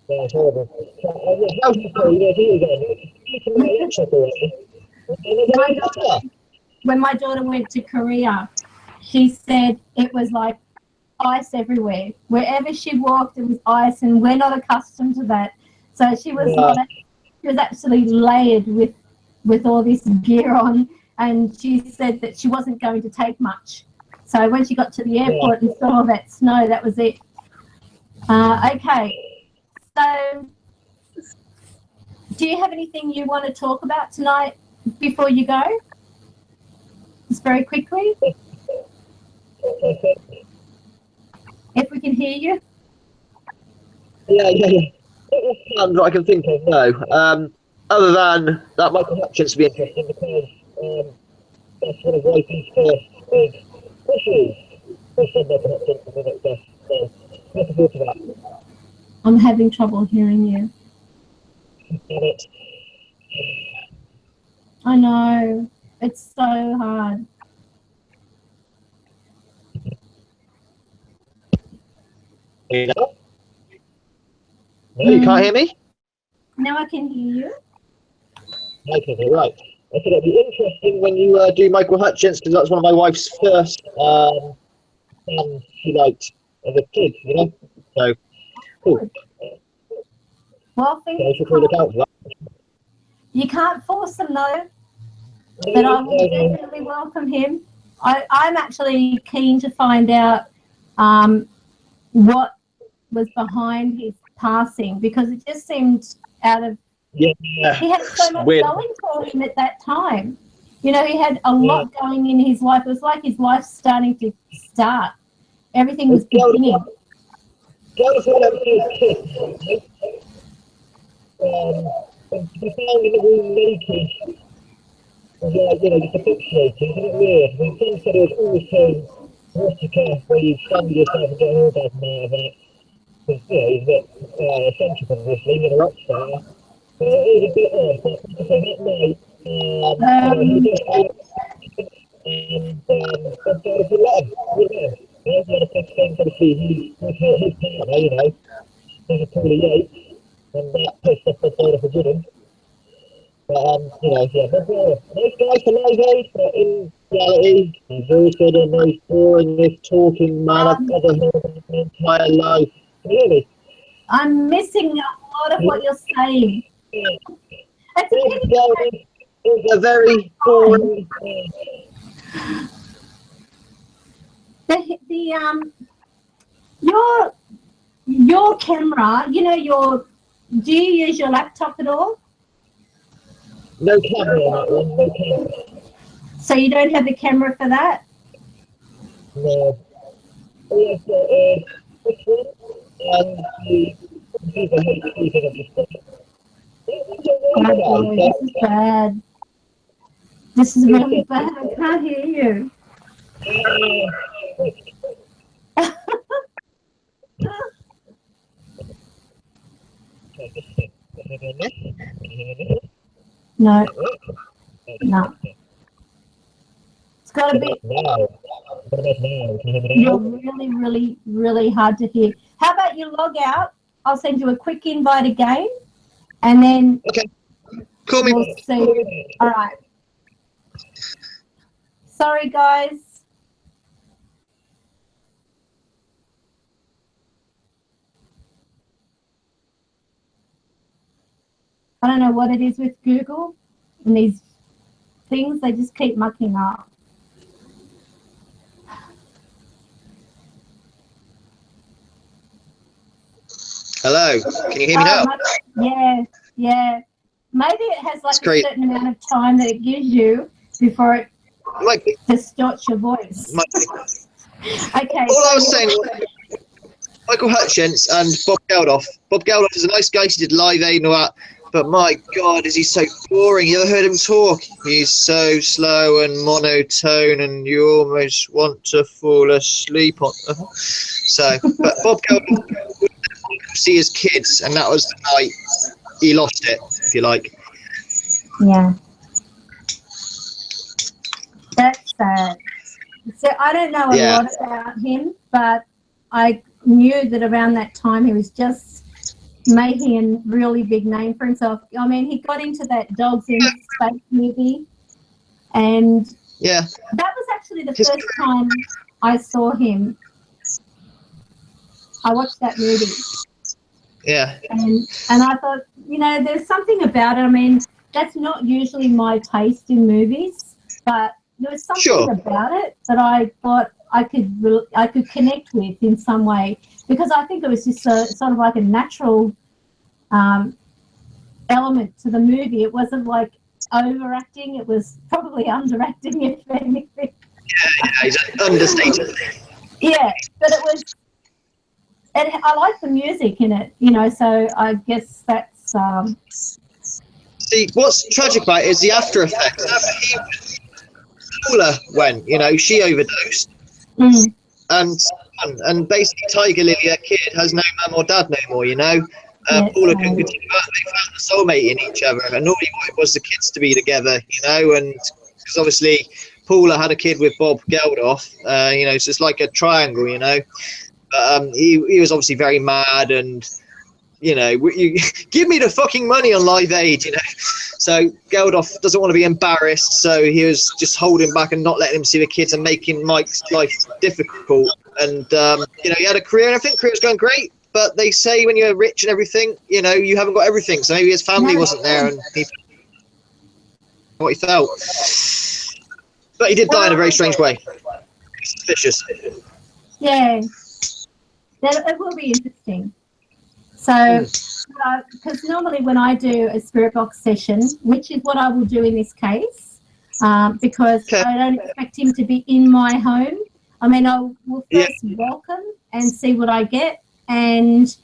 Yeah, it's horrible. When my daughter went to Korea, she said it was like ice everywhere. Wherever she walked, it was ice, and we're not accustomed to that. So she was she was absolutely layered with all this gear on, and she said that she wasn't going to take much. So when she got to the airport and saw that snow, that was it. Okay. So do you have anything you want to talk about tonight before you go? Just very quickly. If we can hear you. Yeah. Sounds what I can think of, no. Other than that, Michael Hutchins to be interesting because that's one of Roy's first big issues. Michael Hutchins for the next best. So, looking forward to that. I'm having trouble hearing you. I know. It's so hard. No, you can't hear me? Now I can hear you. Okay, right. I think it'd be interesting when you do Michael Hutchins, because that's one of my wife's first bands she liked as a kid, you know? So, cool. Well, So I should probably look out for that. you can't force them though, but I will definitely welcome him. I'm actually keen to find out what was behind his passing, because it just seemed out of... Yeah, he had so much weird. going for him at that time. You know, he had a lot going in his life. It was like his life's starting to start. Everything was beginning. Go for whatever those kids. To be found in the room naked was like, you know, just a picture, isn't it weird? I mean, Tim said it was always so erotica, where you stand yourself and get an orgasm out of it. Because, you know, he's a bit eccentric, obviously, being a rock star. But it was a bit odd, but like I say, that night, he did it, and Bob Geldof would let him, he had a big thing for the season, he was his partner, you know, he was probably Yates, and that pissed off Bob Geldof for good him. But, you know, yeah, Bob Geldof, nice guy for Live Aid, but in reality, he's also the most boringest talking man I've ever heard in my entire life. Really? I'm missing a lot of what you're saying. It's a very boring. Your camera, you know, do you use your laptop at all? No camera on that one, no camera. So you don't have the camera for that? No. We have got this one and the computer HD thing I've just got. Oh, this is bad. This is really bad. I can't hear you. No. No. It's got to be... You're really, really, really hard to hear. How about you log out? I'll send you a quick invite again, and then Call me. We'll see. All right. Sorry, guys. I don't know what it is with Google and these things. They just keep mucking up. Hello, can you hear me now? Yeah. Maybe it has like Great. a certain amount of time that it gives you before it Like, distorts your voice. Okay. All I was saying was Michael Hutchins and Bob Geldof. Bob Geldof is a nice guy. He did Live Aid and all that. But my God, is he so boring? You ever heard him talk? He's so slow and monotone, and you almost want to fall asleep on. So, but Bob Geldof would see his kids, and that was the night he lost it, if you like. Yeah. That's sad. So I don't know a lot about him, but I knew that around that time he was just making a really big name for himself. I mean, he got into that Dogs in Space movie, and that was actually the first time I saw him. I watched that movie. Yeah. And I thought, you know, there's something about it. I mean, that's not usually my taste in movies, but there was something about it that I thought I could connect with in some way, because I think it was just sort of like a natural element to the movie. It wasn't like overacting. It was probably underacting, if anything. Yeah, he's understated. Yeah, but it was. And I like the music in it, you know, so I guess that's... See, what's tragic about it is the after effects. After Paula went, you know, she overdosed. And basically Tiger Lily, her kid, has no mum or dad no more, you know. Paula couldn't continue on. They found a soulmate in each other, and all he wanted was the kids to be together, you know, and because obviously Paula had a kid with Bob Geldof, you know, so it's like a triangle, you know. He was obviously very mad, and you know, you give me the fucking money on Live Aid, you know. So Geldof doesn't want to be embarrassed, so he was just holding back and not letting him see the kids and making Mike's life difficult. And you know, he had a career, and I think career was going great. But they say when you're rich and everything, you know, you haven't got everything. So maybe his family wasn't there, and he what he felt. But he did die in a very strange way. Suspicious. Yeah. It will be interesting. So, because normally when I do a spirit box session, which is what I will do in this case, because I don't expect him to be in my home. I mean, I will first welcome and see what I get. And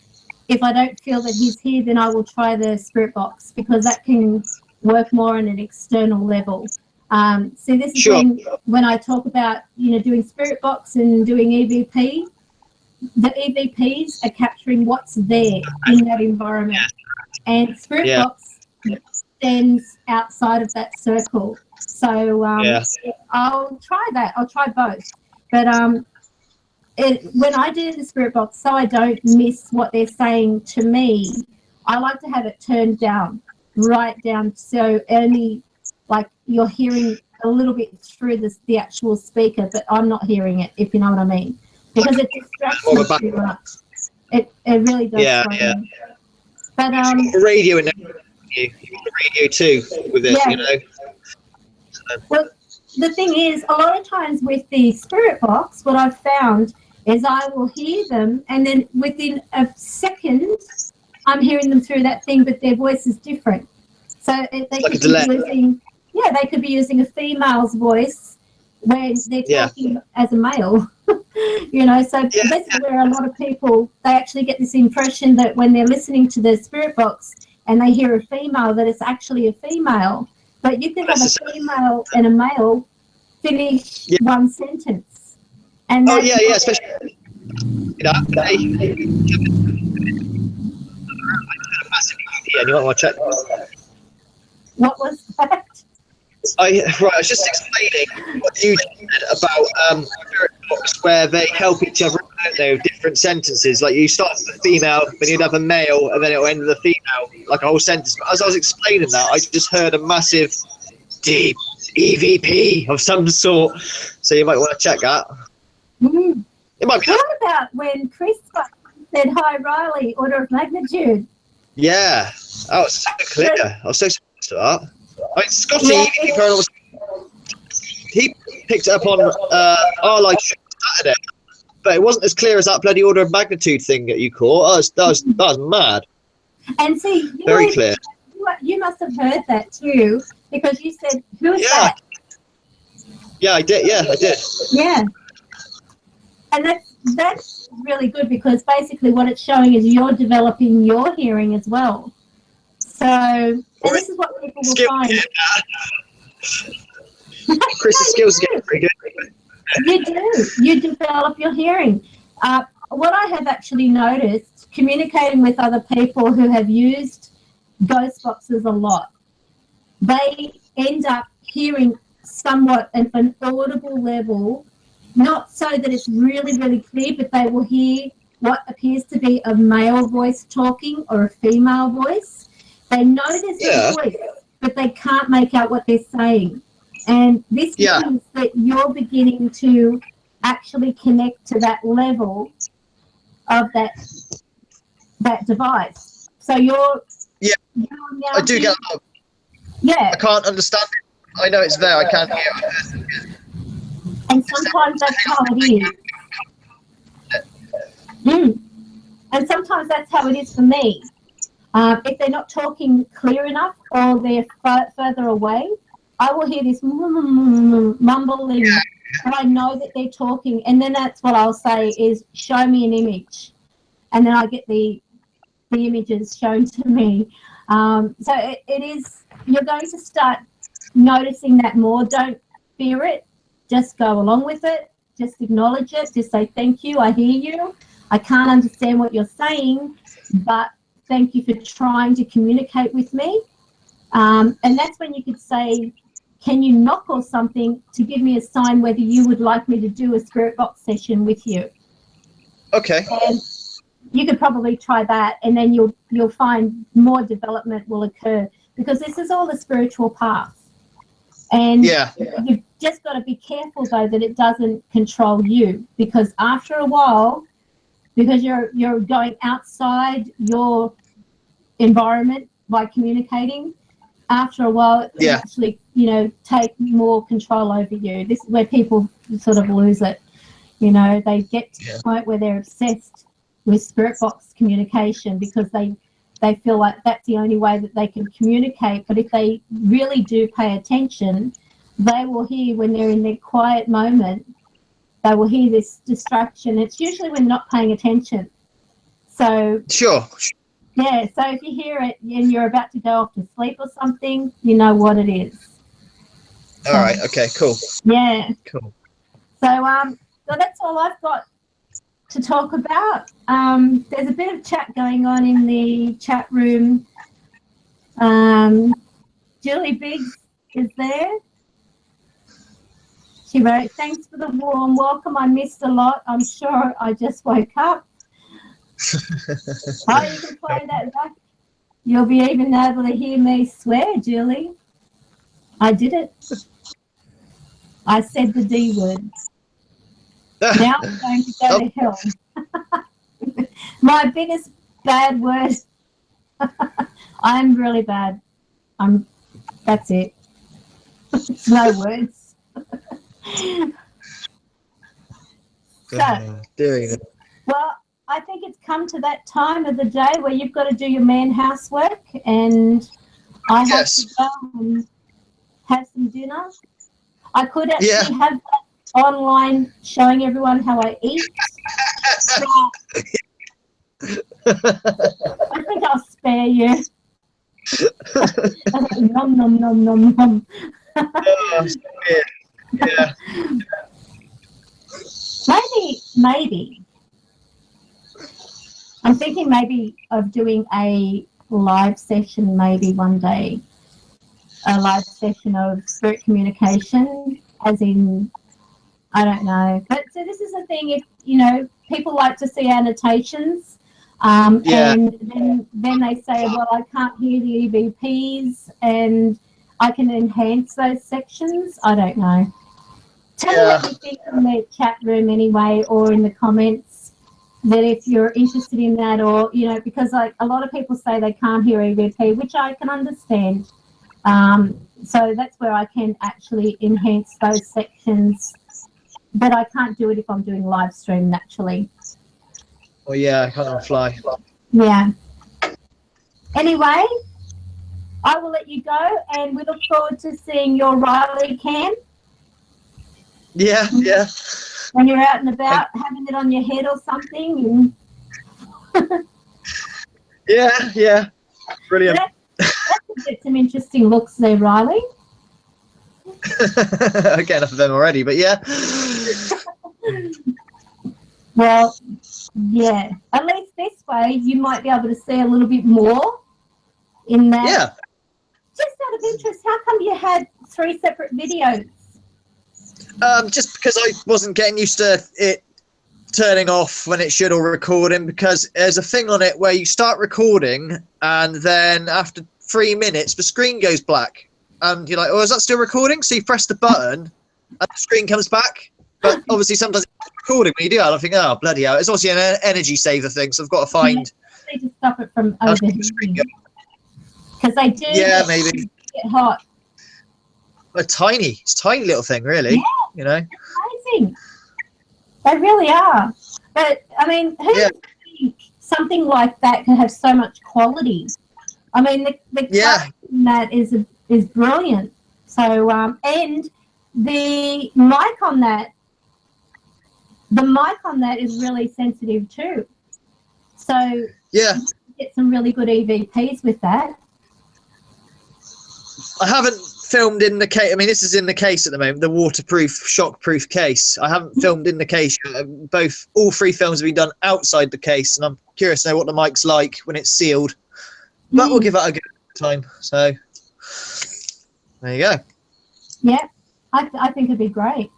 if I don't feel that he's here, then I will try the spirit box, because that can work more on an external level. So this is when I talk about, you know, doing spirit box and doing E.V.P. The E.V.Ps are capturing what's there in that environment, and spirit box extends outside of that circle. So I'll try that. I'll try both. But when I do the spirit box, so I don't miss what they're saying to me, I like to have it turned down, right down, so only like you're hearing a little bit through the actual speaker, but I'm not hearing it, if you know what I mean. Because it distracts me too much. It really does. Yeah. But radio and you got the radio too with this, you know. So. Well, the thing is, a lot of times with the spirit box, what I've found is I will hear them, and then within a second, I'm hearing them through that thing, but their voice is different. So they could be using a female's voice when they're talking as a male. You know, so this is where a lot of people, they actually get this impression that when they're listening to the spirit box and they hear a female, that it's actually a female. But you can have a female and a male finish one sentence. And especially you know, you might want to check. What was that? I was just explaining what you said about spirit box, where they help each other out, don't they, different sentences. Like you start with a female, then you'd have a male, and then it'll end with a female, like a whole sentence. But as I was explaining that, I just heard a massive, deep E.V.P. of some sort. So you might want to check that. Mm. It might be. What about when Chris said, "Hi, Riley, order of magnitude"? Yeah, that was so clear. I was so surprised at that. I mean, Scotty, he picked it up on our live stream Saturday, but it wasn't as clear as that bloody order of magnitude thing that you caught. That was mad. And see, very clear. You must have heard that too, because you said, "Who's that?" Yeah, I did. Yeah, I did. Yeah, and that's really good, because basically what it's showing is you're developing your hearing as well. So, and this is what people will find. Chris's skills get pretty good. You do. You develop your hearing. What I have actually noticed, communicating with other people who have used ghost boxes a lot. They end up hearing somewhat at an audible level, not so that it's really, really clear, but they will hear what appears to be a male voice talking or a female voice. They know there's a voice, but they can't make out what they're saying. And this means that you're beginning to actually connect to that level of that device. So you're now I do get that. Yeah. I can't understand it. I know it's there. I can't hear it. And sometimes that's how it is. And sometimes that's how it is for me. If they're not talking clear enough or they're further away, I will hear this mumbling, and I know that they're talking. And then that's what I'll say is, show me an image. And then I get the images shown to me. So it is, you're going to start noticing that more. Don't fear it. Just go along with it. Just acknowledge it. Just say, thank you, I hear you. I can't understand what you're saying, but thank you for trying to communicate with me. And that's when you could say, can you knock or something to give me a sign whether you would like me to do a spirit box session with you. Okay. And you could probably try that, and then you'll find more development will occur, because this is all the spiritual path. And you've just got to be careful, though, that it doesn't control you, because after a while, because you're going outside your environment by communicating, after a while it can actually, take more control over you. This is where people sort of lose it. They get to the point where they're obsessed with spirit box communication, because they feel like that's the only way that they can communicate. But if they really do pay attention, they will hear, when they're in their quiet moment, they will hear this distraction. It's usually when not paying attention. So so if you hear it and you're about to go off to sleep or something, you know what it is. All right. Okay. Cool. Yeah. Cool. So that's all I've got to talk about. There's a bit of chat going on in the chat room. Julie Biggs is there. She wrote, thanks for the warm welcome. I missed a lot. I'm sure I just woke up. Oh, you can play that back. You'll be even able to hear me swear, Julie. I did it. I said the D word. Now I'm going to go to hell. My biggest bad word. I'm really bad. That's it. No words. Well, I think it's come to that time of the day where you've got to do your man housework, and I have to go and have some dinner. I could actually have that online showing everyone how I eat. I think I'll spare you. Nom nom nom nom nom. Maybe. I'm thinking maybe of doing a live session maybe one day. A live session of spirit communication, as in, I don't know. But so this is the thing, if, people like to see annotations, and then they say, well, I can't hear the E.V.Ps, and I can enhance those sections. I don't know. Tell me what you think in the chat room anyway, or in the comments, that if you're interested in that, or, because like a lot of people say they can't hear E.V.P, which I can understand. So that's where I can actually enhance those sections, but I can't do it if I'm doing live stream naturally. Well, I can't on fly. Yeah. Anyway, I will let you go, and we look forward to seeing your Riley cam. Yeah. When you're out and about, having it on your head or something. Yeah. Brilliant. Get some interesting looks there, Riley. I get enough of them already, but yeah. Well, yeah. At least this way, you might be able to see a little bit more in that. Yeah. Just out of interest, how come you had 3 separate videos? Just because I wasn't getting used to it turning off when it should, or recording, because there's a thing on it where you start recording and then after 3 minutes the screen goes black and you're like, oh, is that still recording? So you press the button and the screen comes back, but obviously sometimes it's recording when you do that. I think, oh bloody hell, it's obviously an energy saver thing, so I've got to find They just stop it from overheating, because they do maybe get hot. it's a tiny little thing, really. Yeah, you know, amazing. They really are. But I mean, who would think something like that can have so much quality? I mean, the clarity in that is brilliant. So and the mic on that is really sensitive too. So you get some really good EVPs with that. I haven't filmed in the case. I mean, this is in the case at the moment, the waterproof, shockproof case. I haven't filmed in the case. All 3 films have been done outside the case, and I'm curious to know what the mic's like when it's sealed. But we'll give that a go time. So there you go. Yeah, I think it'd be great.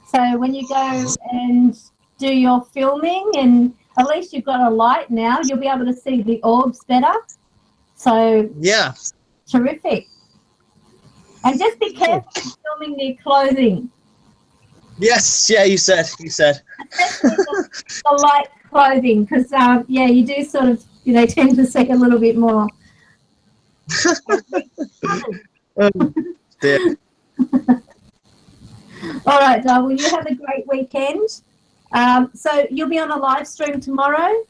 So when you go and do your filming, and at least you've got a light now, you'll be able to see the orbs better. So yeah, terrific. And just be careful filming near clothing. Yes, yeah, you said. Especially the light clothing, because you do sort of, tend to see a little bit more. Oh, dear. All right, Dar, well, you have a great weekend. So you'll be on a live stream tomorrow?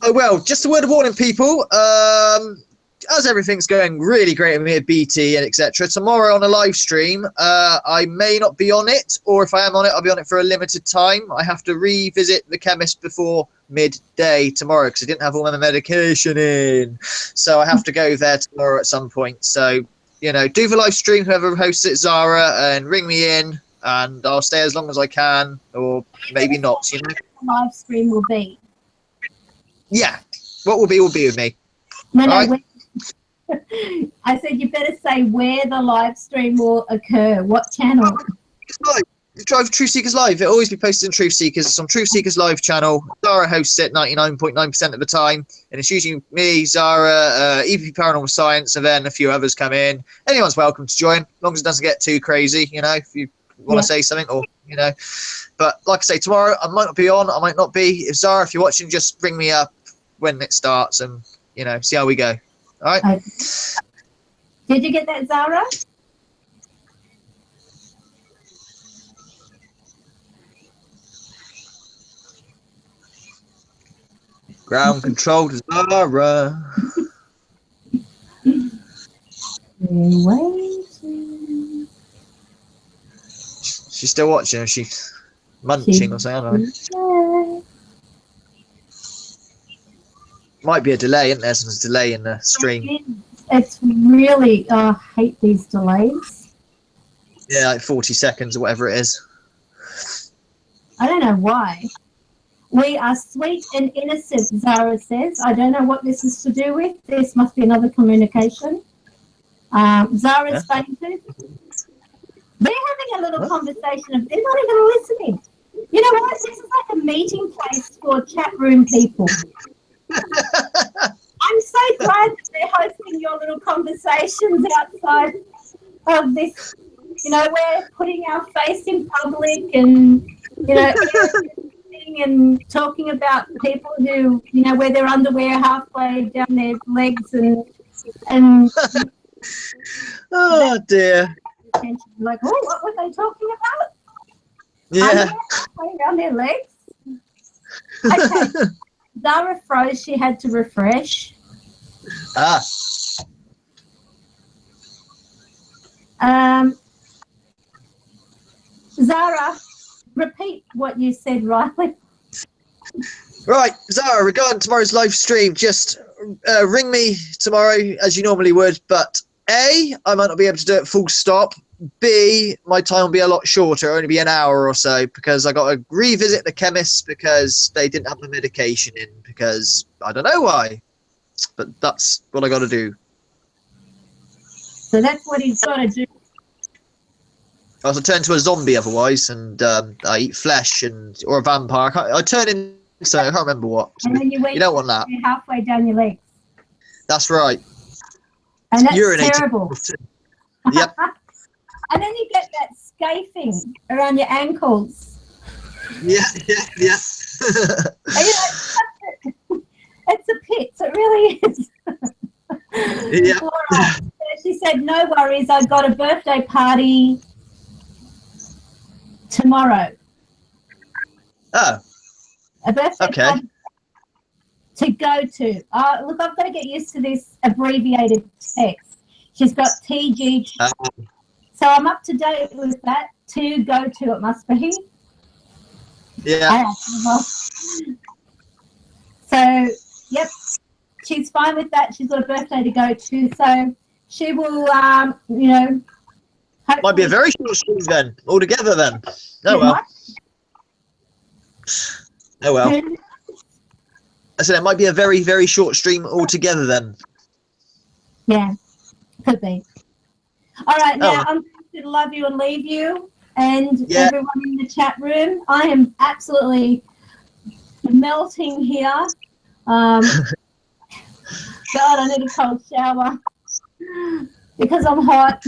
Oh, well, just a word of warning, people. As everything's going really great with me at BT and etc., tomorrow on a live stream, I may not be on it, or if I am on it, I'll be on it for a limited time. I have to revisit the chemist before midday tomorrow because I didn't have all my medication in. So I have to go there tomorrow at some point. So, do the live stream, whoever hosts it, Zara, and ring me in, and I'll stay as long as I can, or maybe not. The live stream will be. Yeah, what will be with me. No, right? I said you better say where the live stream will occur. What channel? Drive Truth Seekers Live. It'll always be posted in Truth Seekers. It's on Truth Seekers Live channel. Zara hosts it 99.9% of the time. And it's usually me, Zara, E.V.P Paranormal Science, and then a few others come in. Anyone's welcome to join, as long as it doesn't get too crazy, if you want to say something or, But like I say, tomorrow I might not be on, I might not be. If Zara, if you're watching, just bring me up when it starts and, see how we go. All right. Okay. Did you get that, Zara? Ground control to Zara. Waiting. She's still watching, or she's munching or something. I don't know. Might be a delay, isn't there? There's a delay in the stream. It's really, I hate these delays. Yeah, like 40 seconds or whatever it is. I don't know why. We are sweet and innocent, Zara says. I don't know what this is to do with. This must be another communication. Zara's fainted. They're having a little conversation. They're not even listening. You know what? This is like a meeting place for chat room people. I'm so glad that they're hosting your little conversations outside of this. We're putting our face in public and, and talking about people who, wear their underwear halfway down their legs and oh dear. Like, oh, what were they talking about? Yeah. Halfway down their legs. Okay. Zara froze. She had to refresh. Zara, repeat what you said, Riley. Right, Zara, regarding tomorrow's live stream, just ring me tomorrow as you normally would, but A, I might not be able to do it full stop. B, my time will be a lot shorter, only be an hour or so, because I got to revisit the chemist because they didn't have the medication in, because I don't know why. But that's what I got to do. So that's what he's got to do. Else I turn into a zombie otherwise, and I eat flesh or a vampire. I turn into something, I can't remember what. And then you don't want that. halfway down your legs. That's right. And that's Urinating. terrible. Yep. And then you get that scafing around your ankles. Yeah. And you're like, it's a pit. It really is. Yeah. All right. So she said, no worries. I got a birthday party tomorrow. Oh. A birthday party to go to. Look, I've got to get used to this abbreviated text. She's got TG. So I'm up to date with that. To go to, it must be. Yeah. So, yep, she's fine with that. She's got a birthday to go to. So she will, you know. Might be a very short stream then, altogether then. Oh, well. Oh, well. I said it might be a very, very short stream altogether then. Yeah, could be. All right, now I'm going to love you and leave you and everyone in the chat room. I am absolutely melting here. God, I need a cold shower because I'm hot.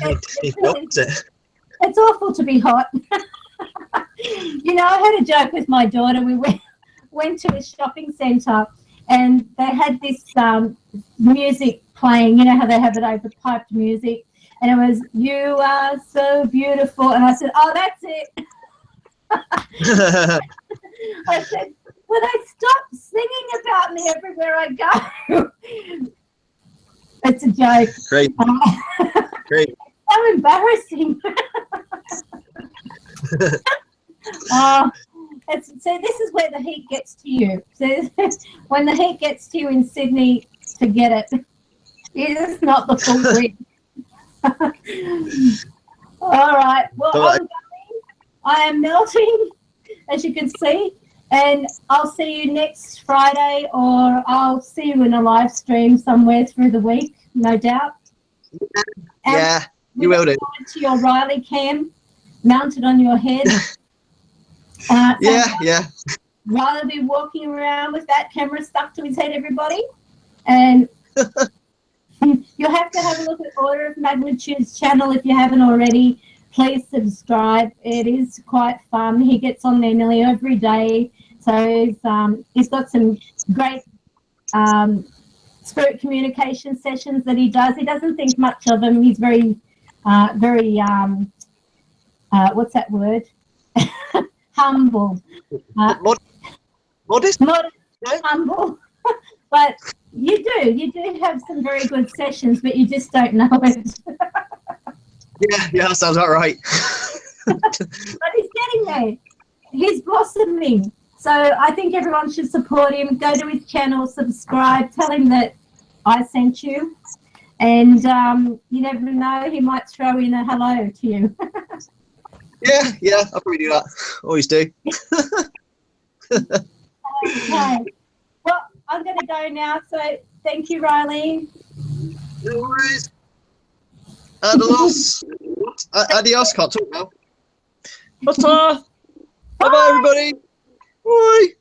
It's awful to be hot. You know, I had a joke with my daughter. We went to a shopping centre and they had this music playing. You know how they have it over piped music, and it was "You are so beautiful," and I said, "Oh, that's it." I said, "Will they stop singing about me everywhere I go?" It's a joke. Great. Great. So embarrassing. So this is where the heat gets to you. So when the heat gets to you in Sydney, forget it. It's not the full grid. All right. Well, I'm going. I am melting, as you can see, and I'll see you next Friday, or I'll see you in a live stream somewhere through the week, no doubt. Yeah, you will do. To your Riley cam mounted on your head. Yeah. Riley will be walking around with that camera stuck to his head, everybody. And you'll have to have a look at Order of Magnitude's channel if you haven't already. Please subscribe. It is quite fun. He gets on there nearly every day. So he's got some great spirit communication sessions that he does. He doesn't think much of them. He's very, what's that word? Humble. Modest? Humble. But you do have some very good sessions, but you just don't know it. Yeah, that sounds about right. But he's getting there. He's blossoming. So I think everyone should support him. Go to his channel, subscribe, tell him that I sent you. And you never know, he might throw in a hello to you. Yeah, I'll probably do that. Always do. Okay. Well, I'm going to go now. So thank you, Riley. No worries. Adios. Adios. Can't talk now. Ta-ta. Bye-bye, everybody. Bye.